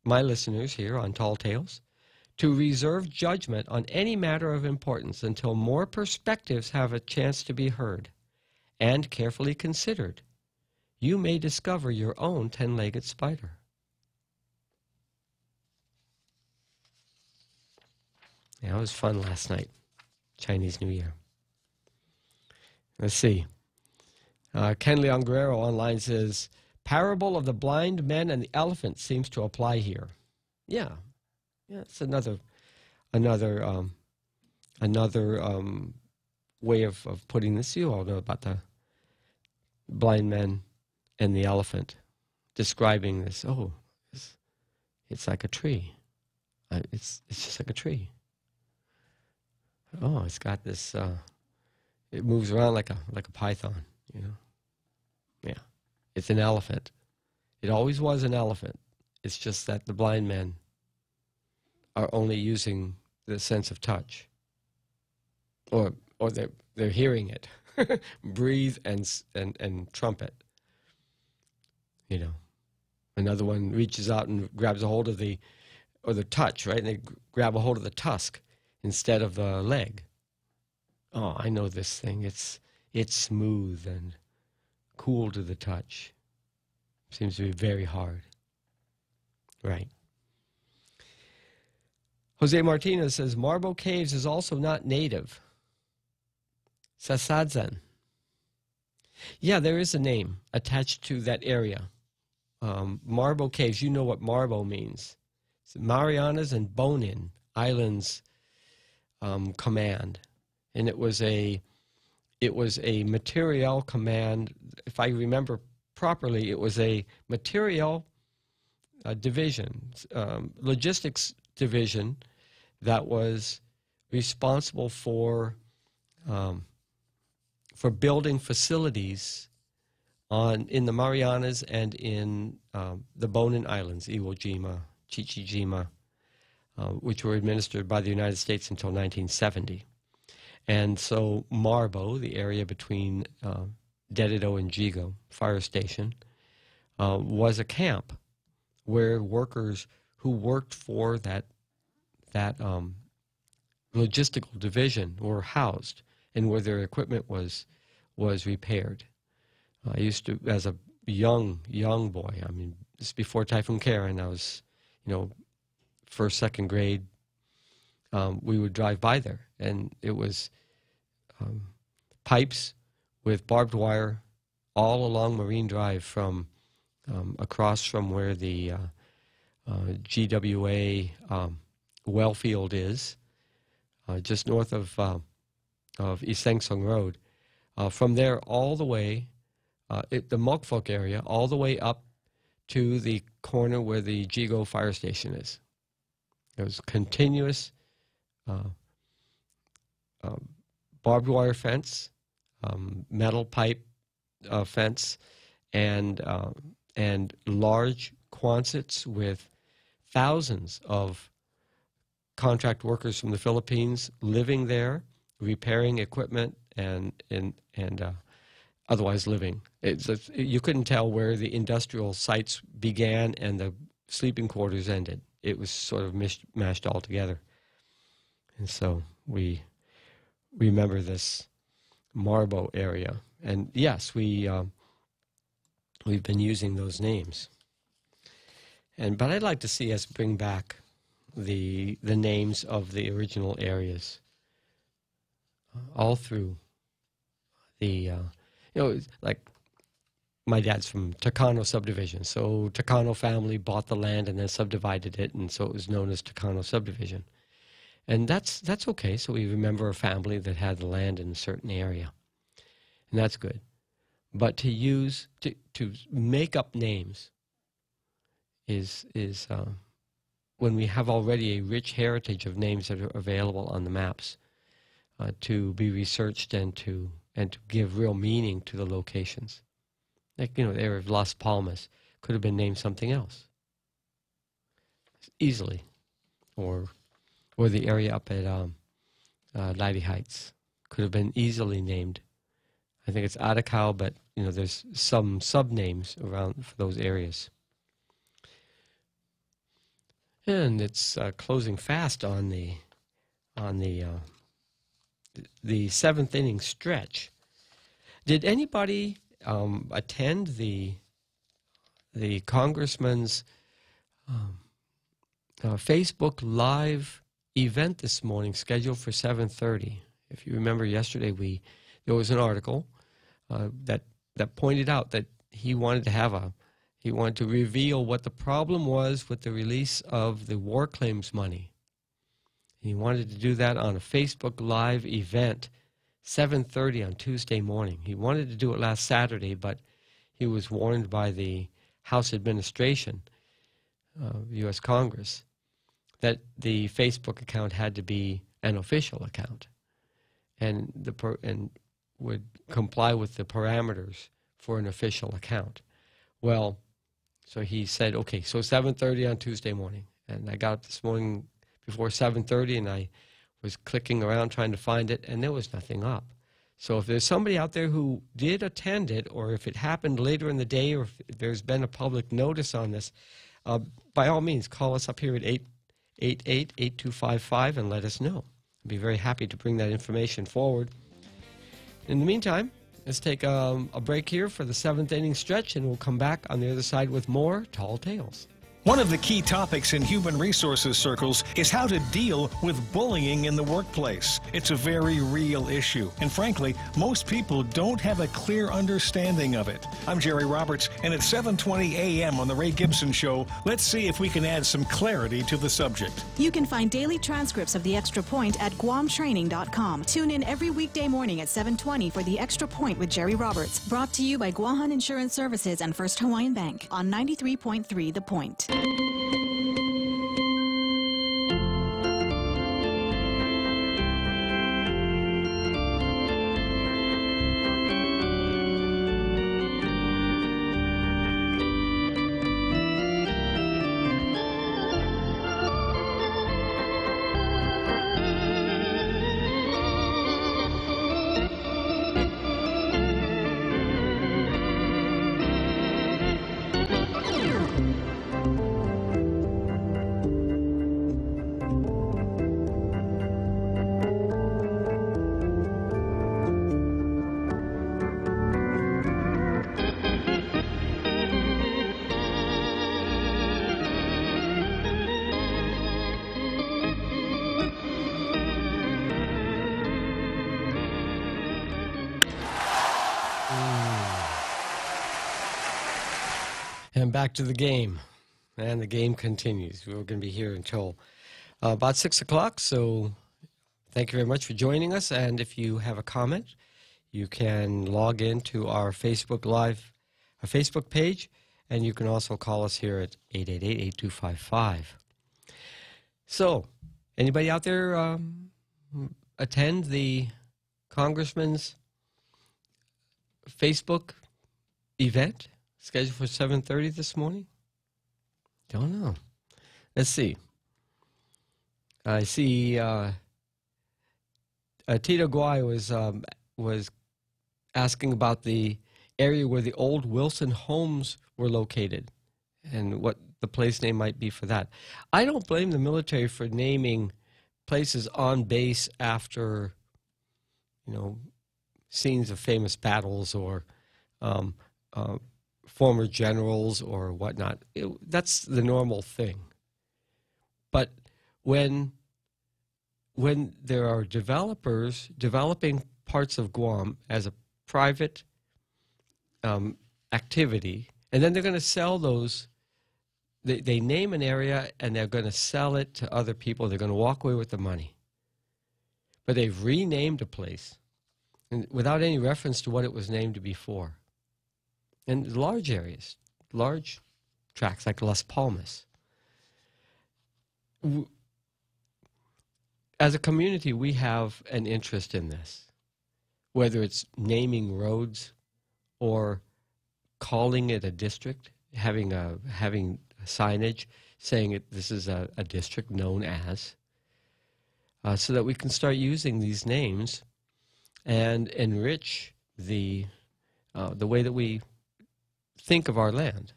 Speaker 15: my listeners here on Tall Tales to reserve judgment on any matter of importance until more perspectives have a chance to be heard and carefully considered. You may discover your own 10-legged spider. Yeah, it was fun last night, Chinese New Year. Let's see. Ken Leon Guerrero online says, parable of the blind men and the elephant seems to apply here. Yeah, it's another way of putting this. You all know about the blind men and the elephant, describing this. Oh, it's like a tree. It's just like a tree. Oh, it's got this. It moves around like a python. You know. Yeah, it's an elephant. It always was an elephant. It's just that the blind men are only using the sense of touch, or they're hearing it. Breathe and trumpet. You know, another one reaches out and grabs a hold of the touch, right? And they grab a hold of the tusk instead of the leg. Oh, I know this thing. It's smooth and cool to the touch. Seems to be very hard. Right. Jose Martinez says Marble Caves is also not native. Sasadzan. Yeah, there is a name attached to that area. Marble Caves, you know what Marble means. It's Marianas and Bonin Islands Command. And it was a materiel command. If I remember properly, it was a materiel division, logistics division that was responsible for building facilities in the Marianas and in the Bonin Islands, Iwo Jima, Chichijima, which were administered by the United States until 1970. And so Marbo, the area between Dedido and Jigo Fire Station, was a camp where workers who worked for that logistical division were housed, and where their equipment was repaired. I used to, as a young boy, I mean, this is before Typhoon Karen, I was, first, second grade, we would drive by there, and it was pipes with barbed wire all along Marine Drive from across from where the GWA well field is, just north of Isengsung Road. From there all the way, the Mokfok area, all the way up to the corner where the Jigo fire station is. There was continuous barbed wire fence, metal pipe fence, and large Quonsets with thousands of contract workers from the Philippines living there, repairing equipment and otherwise living. You couldn't tell where the industrial sites began and the sleeping quarters ended. It was sort of mashed all together. And so we remember this Marbo area. And yes, we've been using those names. But I'd like to see us bring back the names of the original areas all through the, like my dad's from Takano subdivision. So Takano family bought the land and then subdivided it, and so it was known as Takano subdivision. And that's okay. So we remember a family that had the land in a certain area, and that's good. But to make up names is when we have already a rich heritage of names that are available on the maps, to be researched and to give real meaning to the locations. Like, the area of Las Palmas could have been named something else easily, or the area up at Leidy Heights could have been easily named. I think it's Atacao, but there's some sub-names around for those areas. And it's closing fast on the seventh inning stretch. Did anybody attend the congressman's Facebook Live event this morning, scheduled for 7:30? If you remember, yesterday there was an article that pointed out that he wanted to reveal what the problem was with the release of the war claims money. He wanted to do that on a Facebook Live event, 7:30 on Tuesday morning. He wanted to do it last Saturday, but he was warned by the House administration, U.S. Congress, that the Facebook account had to be an official account and would comply with the parameters for an official account. Well, So he said, okay, so 7:30 on Tuesday morning. And I got up this morning before 7:30, and I was clicking around trying to find it, and there was nothing up. So if there's somebody out there who did attend it, or if it happened later in the day, or if there's been a public notice on this, by all means, call us up here at 888-8255 and let us know. I'd be very happy to bring that information forward. In the meantime, let's take a break here for the 7th inning stretch, and we'll come back on the other side with more Tall Tales.
Speaker 4: One of the key topics in human resources circles is how to deal with bullying in the workplace. It's a very real issue, and frankly, most people don't have a clear understanding of it. I'm Jerry Roberts, and at 7:20 a.m. on The Ray Gibson Show, let's see if we can add some clarity to the subject.
Speaker 6: You can find daily transcripts of The Extra Point at guamtraining.com. Tune in every weekday morning at 7:20 for The Extra Point with Jerry Roberts. Brought to you by Guahan Insurance Services and First Hawaiian Bank on 93.3 The Point.
Speaker 15: And back to the game. And the game continues. We're going to be here until about 6 o'clock. So thank you very much for joining us. And if you have a comment, you can log into our Facebook Live, our Facebook page, and you can also call us here at 888-8255. So, anybody out there attend the Congressman's Facebook event scheduled for 7:30 this morning? Don't know. Let's see. I see Tito Guai was asking about the area where the old Wilson homes were located and what the place name might be for that. I don't blame the military for naming places on base after, you know, scenes of famous battles or former generals or whatnot. That's the normal thing. But when there are developers developing parts of Guam as a private activity, and then they're going to sell those, they name an area and they're going to sell it to other people. They're going to walk away with the money. But they've renamed a place and without any reference to what it was named before. And large areas, large tracts like Las Palmas. As a community, we have an interest in this, whether it's naming roads or calling it a district, having signage saying this is a district known as, so that we can start using these names and enrich the way that we think of our land,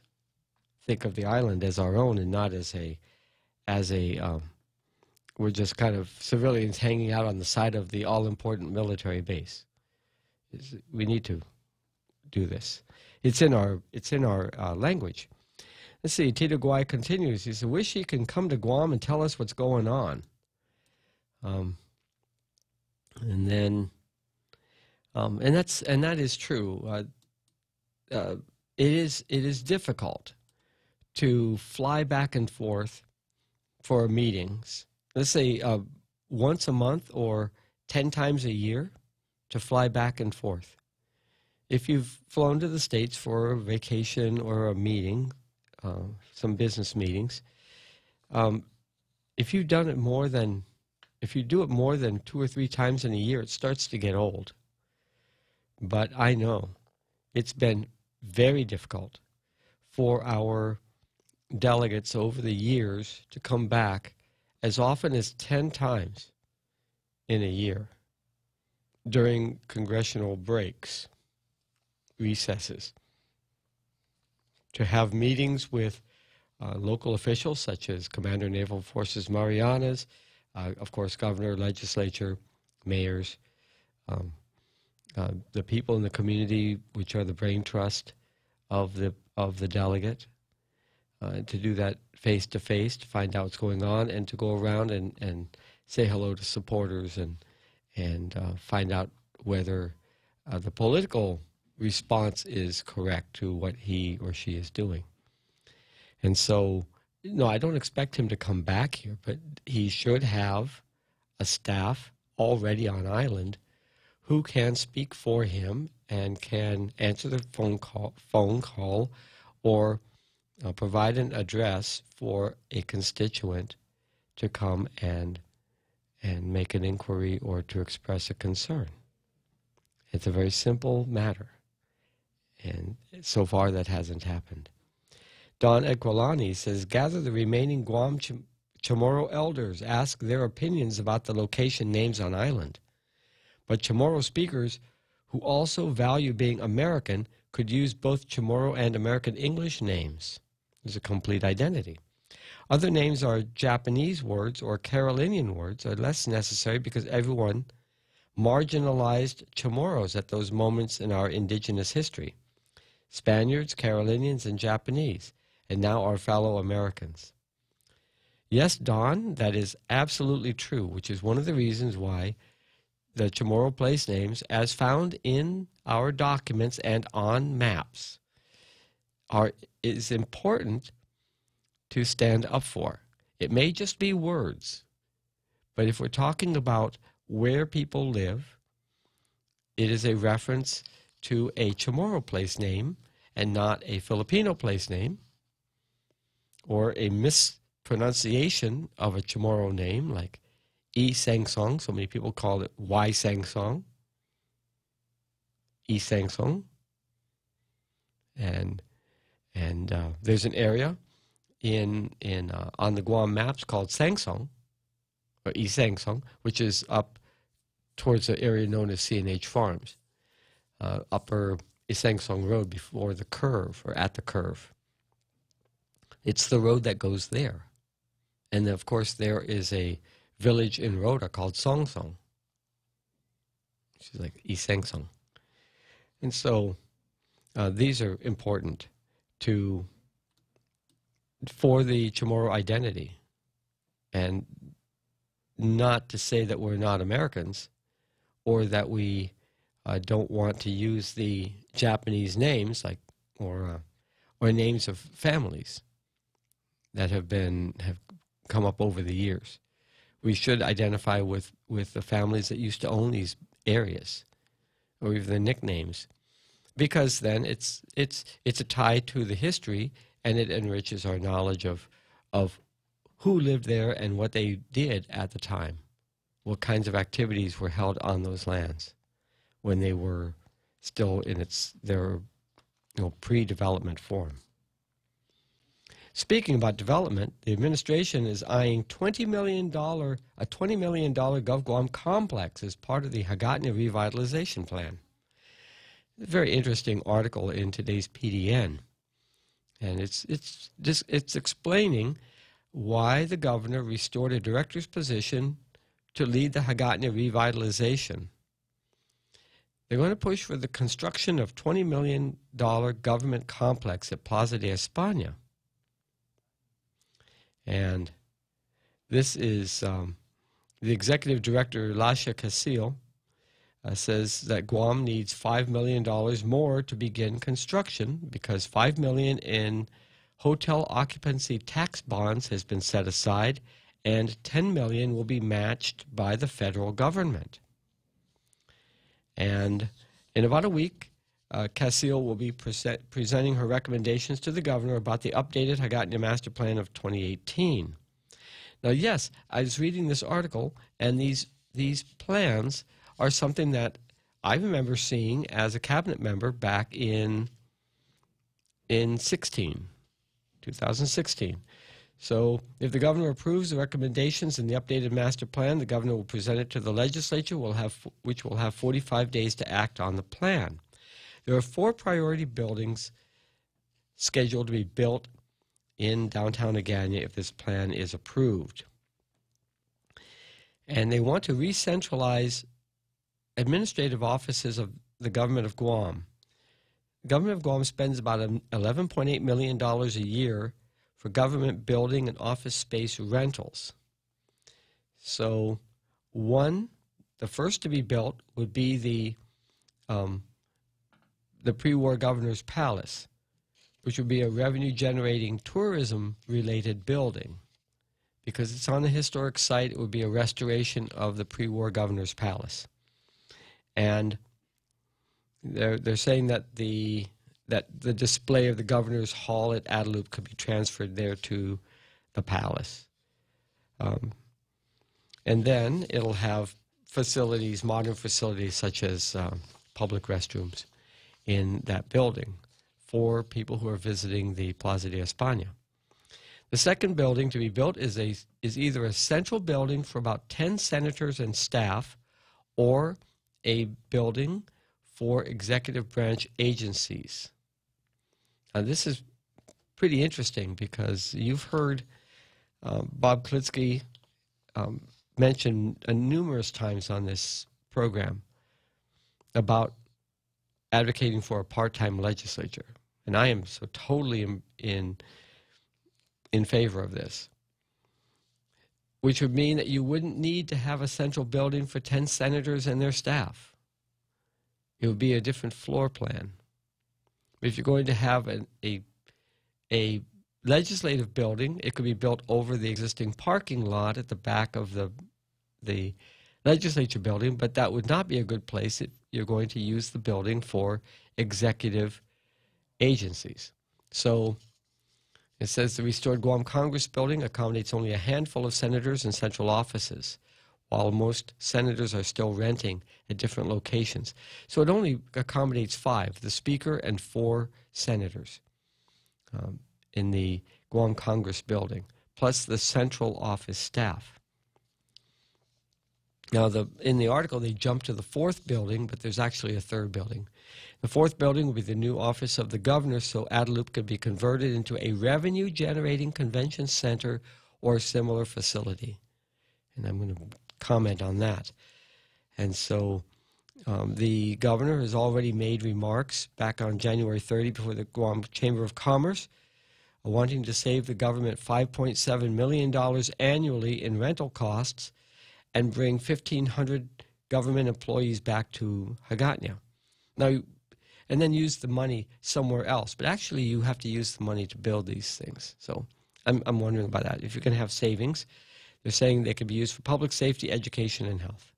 Speaker 15: think of the island as our own and not as we're just kind of civilians hanging out on the side of the all-important military base. We need to do this. It's in our language. Let's see. Tito Guai continues. He says, "Wish he can come to Guam and tell us what's going on." And then, and that is true. It is difficult to fly back and forth for meetings. Let's say once a month or 10 times a year to fly back and forth. If you've flown to the States for a vacation or a meeting, some business meetings, if you do it more than 2 or 3 times in a year, it starts to get old. But I know it's been very difficult for our delegates over the years to come back as often as 10 times in a year during congressional breaks, recesses, to have meetings with local officials such as Commander Naval Forces Marianas, of course, governor, legislature, mayors, the people in the community, which are the brain trust of the delegate, to do that face to face, to find out what's going on, and to go around and say hello to supporters and find out whether the political response is correct to what he or she is doing. And so, no, I don't expect him to come back here, but he should have a staff already on island who can speak for him and can answer the phone call or provide an address for a constituent to come and make an inquiry or to express a concern. It's a very simple matter, and so far that hasn't happened. Don Equilani says, gather the remaining Guam Chamorro elders, ask their opinions about the location names on island. But Chamorro speakers who also value being American could use both Chamorro and American English names. There's a complete identity. Other names are Japanese words or Carolinian words are less necessary because everyone marginalized Chamorros at those moments in our indigenous history. Spaniards, Carolinians, and Japanese, and now our fellow Americans. Yes, Don, that is absolutely true, which is one of the reasons why the Chamorro place names, as found in our documents and on maps, is important to stand up for. It may just be words, but if we're talking about where people live, it is a reference to a Chamorro place name and not a Filipino place name or a mispronunciation of a Chamorro name like E Sangsong. So many people call it Y Sangsong, E Sangsong. And there's an area on the Guam maps called Sangsong, or E Sangsong, which is up towards the area known as C&H Farms, upper Isangsong Road before the curve, or at the curve. It's the road that goes there. And of course there is a village in Rota called Songsong, which is like Isangsong. And so these are important for the Chamorro identity, and not to say that we're not Americans or that we don't want to use the Japanese names or names of families that have come up over the years. We should identify with the families that used to own these areas, or even the nicknames, because then it's a tie to the history, and it enriches our knowledge of who lived there and what they did at the time, what kinds of activities were held on those lands when they were still in their pre-development form. Speaking about development, the administration is eyeing a $20 million GovGuam complex as part of the Hagatna Revitalization Plan. A very interesting article in today's PDN, and it's explaining why the governor restored a director's position to lead the Hagatna revitalization. They're going to push for the construction of $20 million government complex at Plaza de España. And this is the executive director, Lasha Casil, says that Guam needs $5 million more to begin construction because $5 million in hotel occupancy tax bonds has been set aside, and $10 million will be matched by the federal government. And in about a week, Casil will be presenting her recommendations to the governor about the updated Hagatna Master Plan of 2018. Now, yes, I was reading this article, and these plans are something that I remember seeing as a cabinet member back in 16. 2016. So if the governor approves the recommendations in the updated master plan, the governor will present it to the legislature, which will have 45 days to act on the plan. There are 4 priority buildings scheduled to be built in downtown Agana if this plan is approved. And they want to re-centralize administrative offices of the government of Guam. The government of Guam spends about $11.8 million a year for government building and office space rentals. So the first to be built would be the pre-war governor's palace, which would be a revenue-generating tourism-related building. Because it's on a historic site, it would be a restoration of the pre-war governor's palace. And they're saying that the display of the governor's hall at Adelup could be transferred there to the palace. And then it'll have facilities, modern facilities such as public restrooms in that building for people who are visiting the Plaza de España. The second building to be built is either a central building for about 10 senators and staff or a building for executive branch agencies. Now, this is pretty interesting because you've heard Bob Klitzkie mention numerous times on this program about advocating for a part-time legislature. And I am so totally in favor of this, which would mean that you wouldn't need to have a central building for 10 senators and their staff. It would be a different floor plan. If you're going to have a legislative building, it could be built over the existing parking lot at the back of the legislature building, but that would not be a good place if you're going to use the building for executive agencies. So it says the restored Guam Congress building accommodates only a handful of senators and central offices, while most senators are still renting at different locations. So it only accommodates 5, the speaker and 4 senators in the Guam Congress building, plus the central office staff. Now, in the article, they jump to the 4th building, but there's actually a 3rd building. The 4th building will be the new office of the governor, so Adelup could be converted into a revenue-generating convention center or similar facility. And I'm going to comment on that. And so the governor has already made remarks back on January 30 before the Guam Chamber of Commerce, wanting to save the government $5.7 million annually in rental costs and bring 1,500 government employees back to Hagåtña. Now, and then use the money somewhere else. But actually, you have to use the money to build these things. So I'm wondering about that. If you're going to have savings, they're saying they could be used for public safety, education, and health.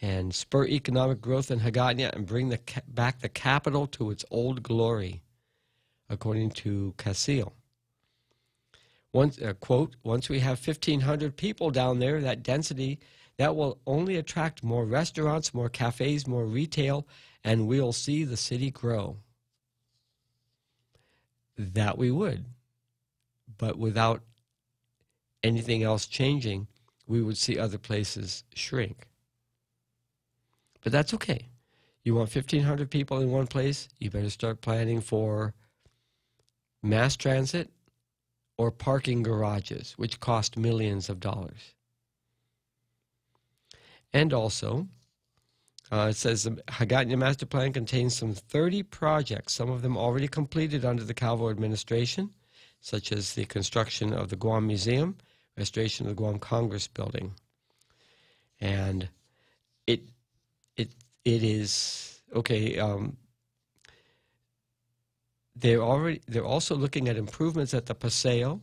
Speaker 15: And spur economic growth in Hagåtña and bring back the capital to its old glory, according to Casil. Quote, once we have 1,500 people down there, that density, that will only attract more restaurants, more cafes, more retail, and we'll see the city grow. That we would. But without anything else changing, we would see other places shrink. But that's okay. You want 1,500 people in one place, you better start planning for mass transit or parking garages, which cost millions of dollars. And also, it says the Hagåtña Master Plan contains some 30 projects, some of them already completed under the Calvo administration, such as the construction of the Guam Museum, restoration of the Guam Congress building. And it is, okay, they're also looking at improvements at the Paseo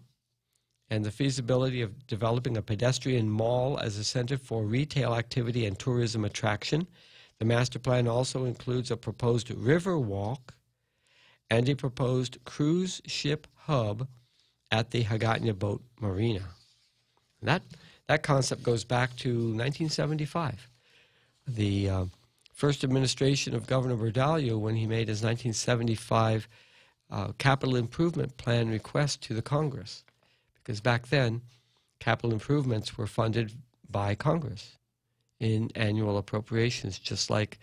Speaker 15: and the feasibility of developing a pedestrian mall as a center for retail activity and tourism attraction. The master plan also includes a proposed river walk and a proposed cruise ship hub at the Hagåtña Boat Marina. That concept goes back to 1975. The first administration of Governor Berdallo, when he made his 1975 capital improvement plan request to the Congress, because back then capital improvements were funded by Congress in annual appropriations, just like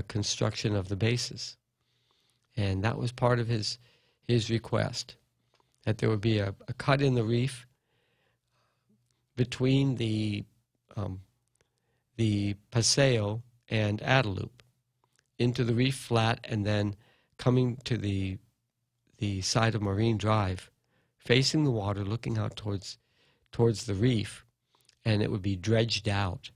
Speaker 15: construction of the bases. And that was part of his request, that there would be a cut in the reef between the Paseo and Adelup into the reef flat, and then coming to the side of Marine Drive, facing the water, looking out towards the reef, and it would be dredged out,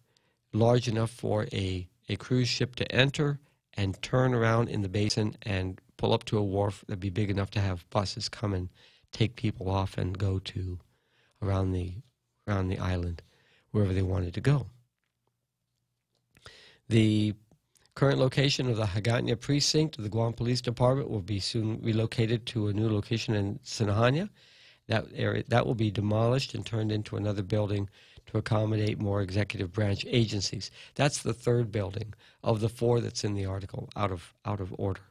Speaker 15: large enough for a cruise ship to enter and turn around in the basin and pull up to a wharf that'd be big enough to have buses come and take people off and go to around the island, wherever they wanted to go. The current location of the Hagåtña precinct of the Guam Police Department will be soon relocated to a new location in Sinajana. That will be demolished and turned into another building to accommodate more executive branch agencies. That's the third building of the four that's in the article, out of order.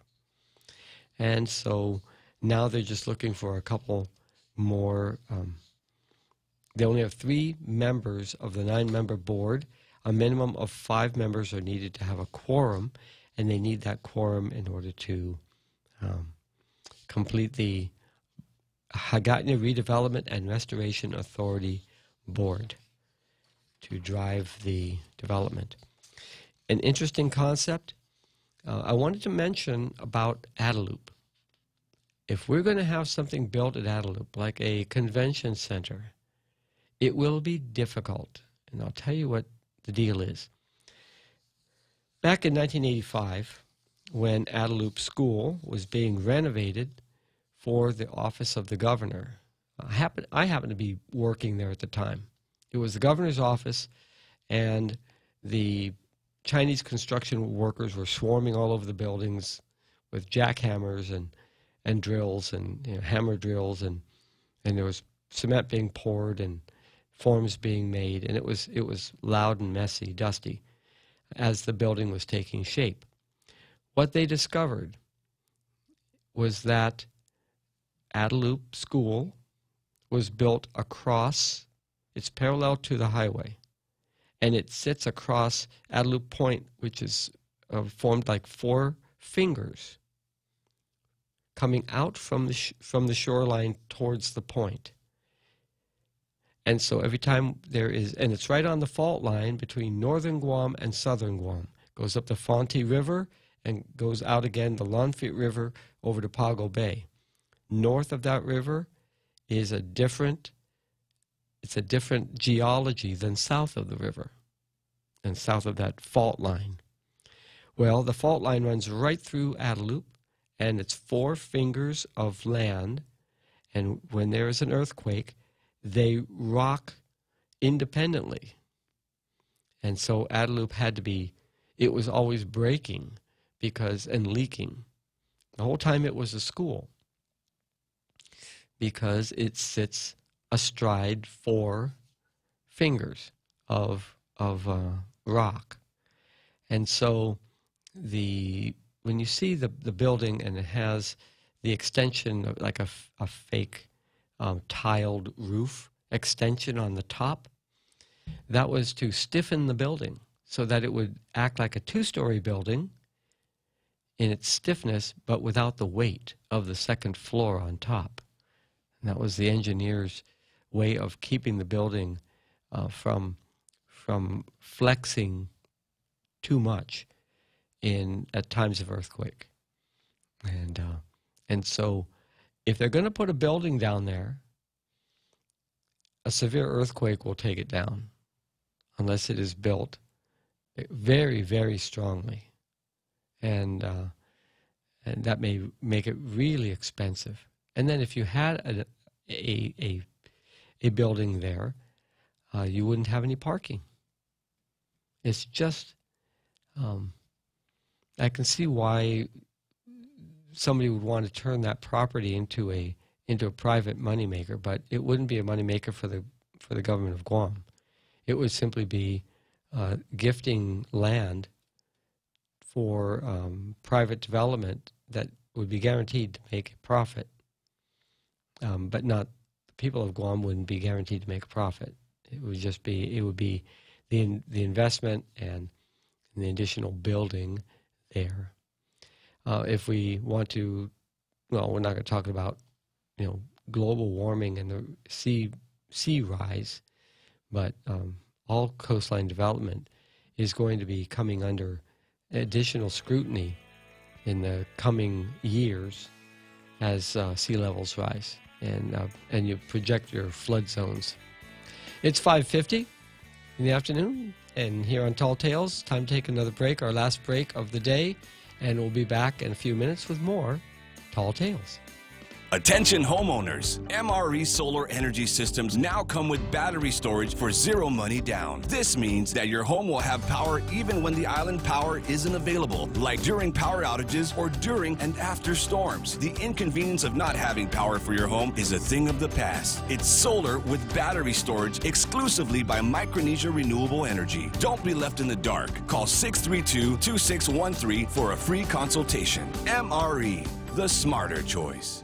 Speaker 15: And so now they're just looking for a couple more. They only have 3 members of the 9-member board. A minimum of 5 members are needed to have a quorum, and they need that quorum in order to complete the Hagåtña Redevelopment and Restoration Authority Board to drive the development. An interesting concept I wanted to mention about Adelup. If we're going to have something built at Adelup, like a convention center, it will be difficult. And I'll tell you what the deal is. Back in 1985, when Adelup School was being renovated for the office of the governor, I happened to be working there at the time. It was the governor's office, and the Chinese construction workers were swarming all over the buildings with jackhammers and drills and hammer drills, and there was cement being poured and forms being made, and it was loud and messy, dusty, as the building was taking shape. What they discovered was that Adelup School was built across, it's parallel to the highway, and it sits across Adelup Point, which is formed like 4 fingers coming out from the shoreline towards the point. And so every time there is, and it's right on the fault line between northern Guam and southern Guam. Goes up the Fonte River and goes out again the Lonfit River over to Pago Bay. North of that river is a different geology than south of the river and south of that fault line. Well, the fault line runs right through Adelup, and it's 4 fingers of land, and when there is an earthquake, they rock independently. And so Adelup had to be, it was always breaking and leaking. The whole time it was a school, because it sits astride 4 fingers of rock. And so when you see the building, and it has the extension of like a fake tiled roof extension on the top, that was to stiffen the building so that it would act like a 2-story building in its stiffness, but without the weight of the 2nd floor on top. And that was the engineer's way of keeping the building from flexing too much at times of earthquake. And so if they're going to put a building down there, a severe earthquake will take it down unless it is built very, very strongly. And that may make it really expensive. And then if you had a building there, you wouldn't have any parking. It's just, I can see why somebody would want to turn that property into a private moneymaker, but it wouldn't be a moneymaker for the government of Guam. It would simply be gifting land for private development that would be guaranteed to make a profit, but not the people of Guam wouldn't be guaranteed to make a profit. It would just be the investment and the additional building there. If we want to, well, we're not going to talk about global warming and the sea rise, but all coastline development is going to be coming under additional scrutiny in the coming years as sea levels rise and you project your flood zones. It's 5:50 in the afternoon, and here on Tall Tales, time to take another break, our last break of the day, and we'll be back in a few minutes with more Tall Tales.
Speaker 12: Attention homeowners, MRE solar energy systems now come with battery storage for zero money down. This means that your home will have power even when the island power isn't available, like during power outages or during and after storms. The inconvenience of not having power for your home is a thing of the past. It's solar with battery storage exclusively by Micronesia Renewable Energy. Don't be left in the dark. Call 632-2613 for a free consultation. MRE, the smarter choice.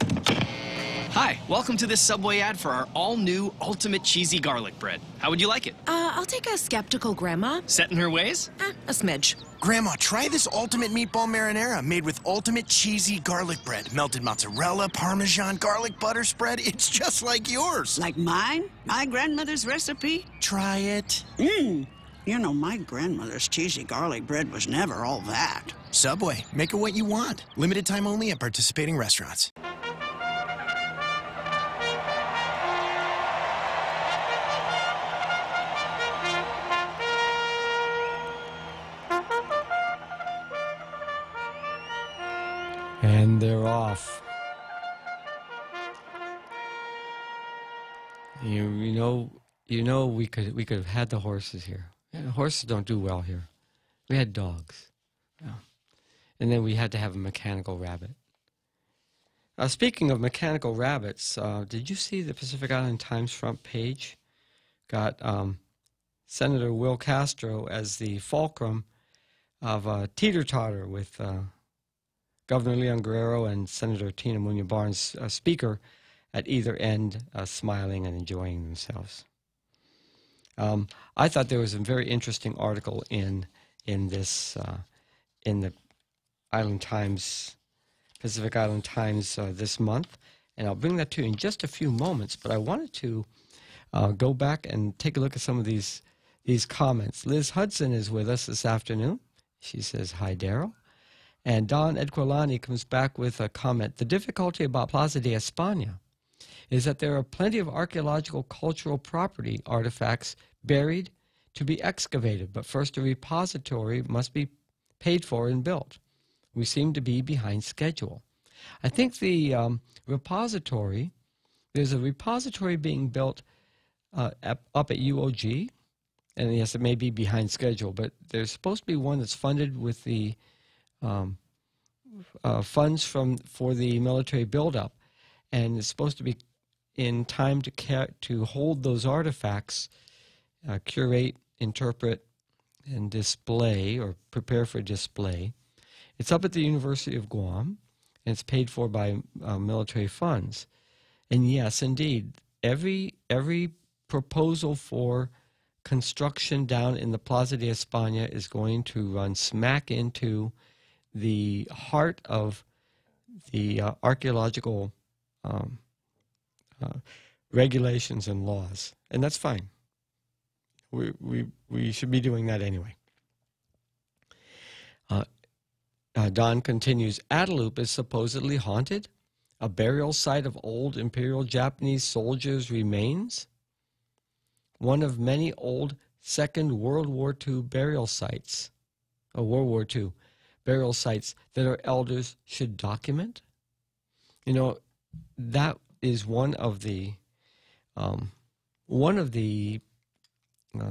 Speaker 7: Hi, welcome to this Subway ad for our all-new Ultimate Cheesy Garlic Bread. How would you like it?
Speaker 8: I'll take a skeptical grandma.
Speaker 7: Set in her ways?
Speaker 8: A smidge.
Speaker 9: Grandma, try this Ultimate Meatball Marinara made with Ultimate Cheesy Garlic Bread. Melted mozzarella, Parmesan, garlic butter spread. It's just like yours.
Speaker 10: Like mine? My grandmother's recipe?
Speaker 9: Try it.
Speaker 10: You know, my grandmother's cheesy garlic bread was never all that.
Speaker 9: Subway, make it what you want. Limited time only at participating restaurants.
Speaker 15: And they're off. You know, we could have had the horses here. Yeah, horses don't do well here. We had dogs. Yeah. And then we had to have a mechanical rabbit. Speaking of mechanical rabbits, did you see the Pacific Island Times front page? Got Senator Will Castro as the fulcrum of a teeter-totter with Governor Leon Guerrero and Senator Tina Muñoz Barnes, speaker, at either end, smiling and enjoying themselves. I thought there was a very interesting article in this in the Island Times, Pacific Island Times this month, and I'll bring that to you in just a few moments. But I wanted to go back and take a look at some of these comments. Liz Hudson is with us this afternoon. She says, "Hi, Daryl." And Don Edquilani comes back with a comment. The difficulty about Plaza de España is that there are plenty of archaeological cultural property artifacts buried to be excavated, but first a repository must be paid for and built. We seem to be behind schedule. I think the repository, there's a repository being built up at UOG, and yes, it may be behind schedule, but there's supposed to be one that's funded with the funds for the military buildup, and it's supposed to be in time to hold those artifacts, curate, interpret, and display, or prepare for display. It's up at the University of Guam, and it's paid for by military funds. And yes, indeed, every proposal for construction down in the Plaza de España is going to run smack into the heart of the archaeological regulations and laws, and that's fine. We should be doing that anyway. Don continues, Adelup is supposedly haunted, a burial site of old Imperial Japanese soldiers' remains, one of many old Second World War II burial sites, World War II burial sites that our elders should document. You know, that is one of the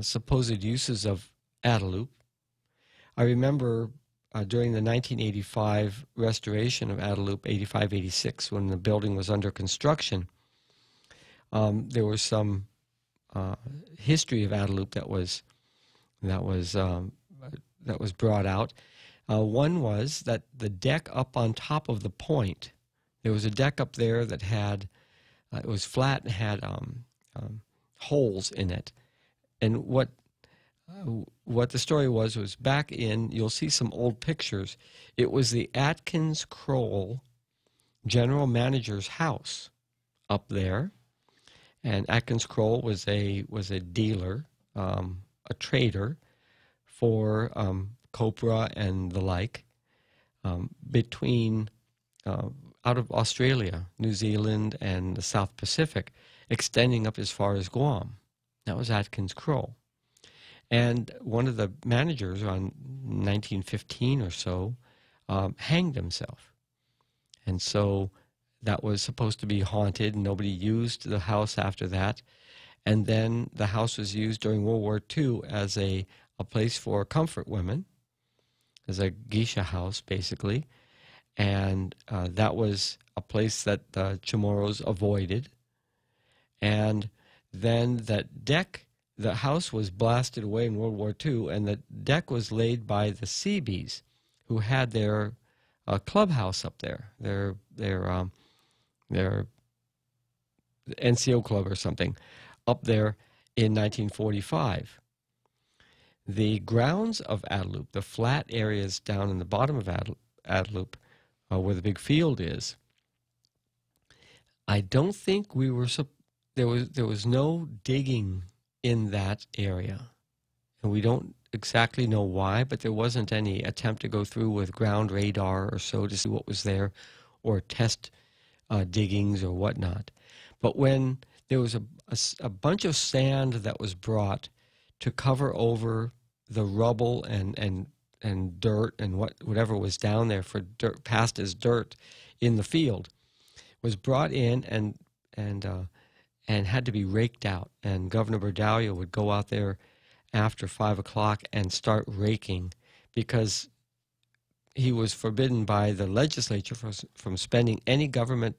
Speaker 15: supposed uses of Adelup. I remember during the 1985 restoration of Adelup, 85-86, when the building was under construction, there was some history of Adelup that was brought out. One was that the deck up on top of the point, there was a deck up there that had, it was flat and had holes in it. And what the story was back in, you'll see some old pictures, it was the Atkins Kroll general manager's house up there. And Atkins Kroll was a dealer, a trader for copra and the like, between out of Australia, New Zealand, and the South Pacific, extending up as far as Guam. That was Atkins Kroll. And one of the managers on 1915 or so hanged himself. And so that was supposed to be haunted, and nobody used the house after that. And then the house was used during World War II as a place for comfort women, as a geisha house, basically. And that was a place that the Chamorros avoided. And then that deck, the house was blasted away in World War II, and the deck was laid by the Seabees, who had their clubhouse up there, their NCO club or something, up there in 1945. The grounds of Adelup, the flat areas down in the bottom of Adelup, where the big field is, I don't think we were, there was no digging in that area. And we don't exactly know why, but there wasn't any attempt to go through with ground radar or so to see what was there, or test diggings or whatnot. But when there was a bunch of sand that was brought to cover over the rubble and dirt and whatever was down there for dirt, passed as dirt in the field, was brought in and had to be raked out. And Governor Berdaglia would go out there after 5 o'clock and start raking, because he was forbidden by the legislature from spending any government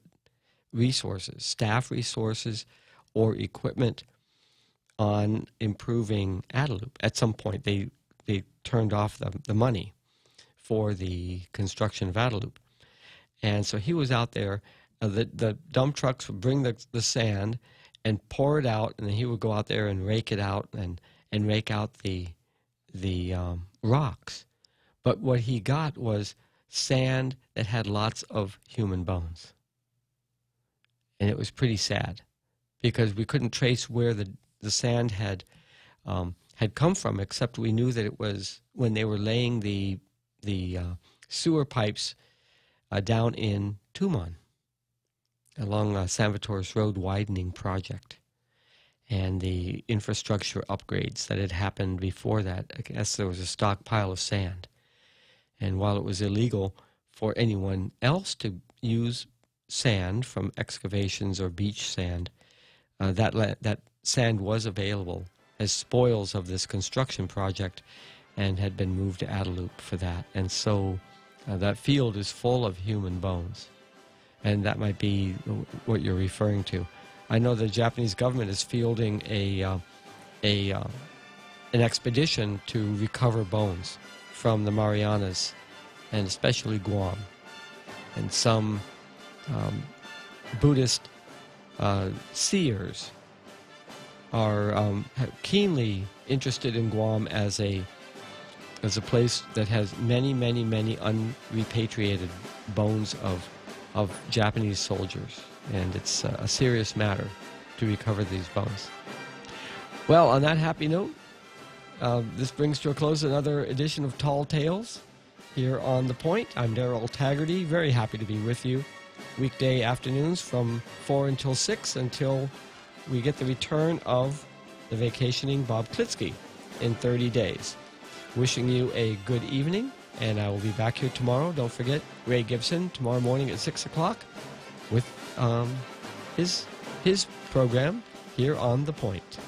Speaker 15: resources, staff resources, or equipment on improving Adelup. At some point, they turned off the money for the construction of Adelup. And so he was out there. The dump trucks would bring the sand and pour it out, and then he would go out there and rake it out and rake out the rocks. But what he got was sand that had lots of human bones. And it was pretty sad, because we couldn't trace where the sand had come from, except we knew that it was when they were laying the sewer pipes down in Tumon along San Vitor's Road widening project, and the infrastructure upgrades that had happened before that. I guess there was a stockpile of sand. And while it was illegal for anyone else to use sand from excavations or beach sand, that sand was available as spoils of this construction project and had been moved to Adelup for that. And so that field is full of human bones. And that might be what you're referring to. I know the Japanese government is fielding an expedition to recover bones from the Marianas, and especially Guam. And some Buddhist seers are keenly interested in Guam as a place that has many, many, many unrepatriated bones of Japanese soldiers, and it's a serious matter to recover these bones. Well, on that happy note, this brings to a close another edition of Tall Tales here on The Point. I'm Darrell Taggarty, very happy to be with you weekday afternoons from 4 until 6 until we get the return of the vacationing Bob Klitzkie in 30 days. Wishing you a good evening, and I will be back here tomorrow. Don't forget Ray Gibson tomorrow morning at 6 o'clock with his program here on The Point.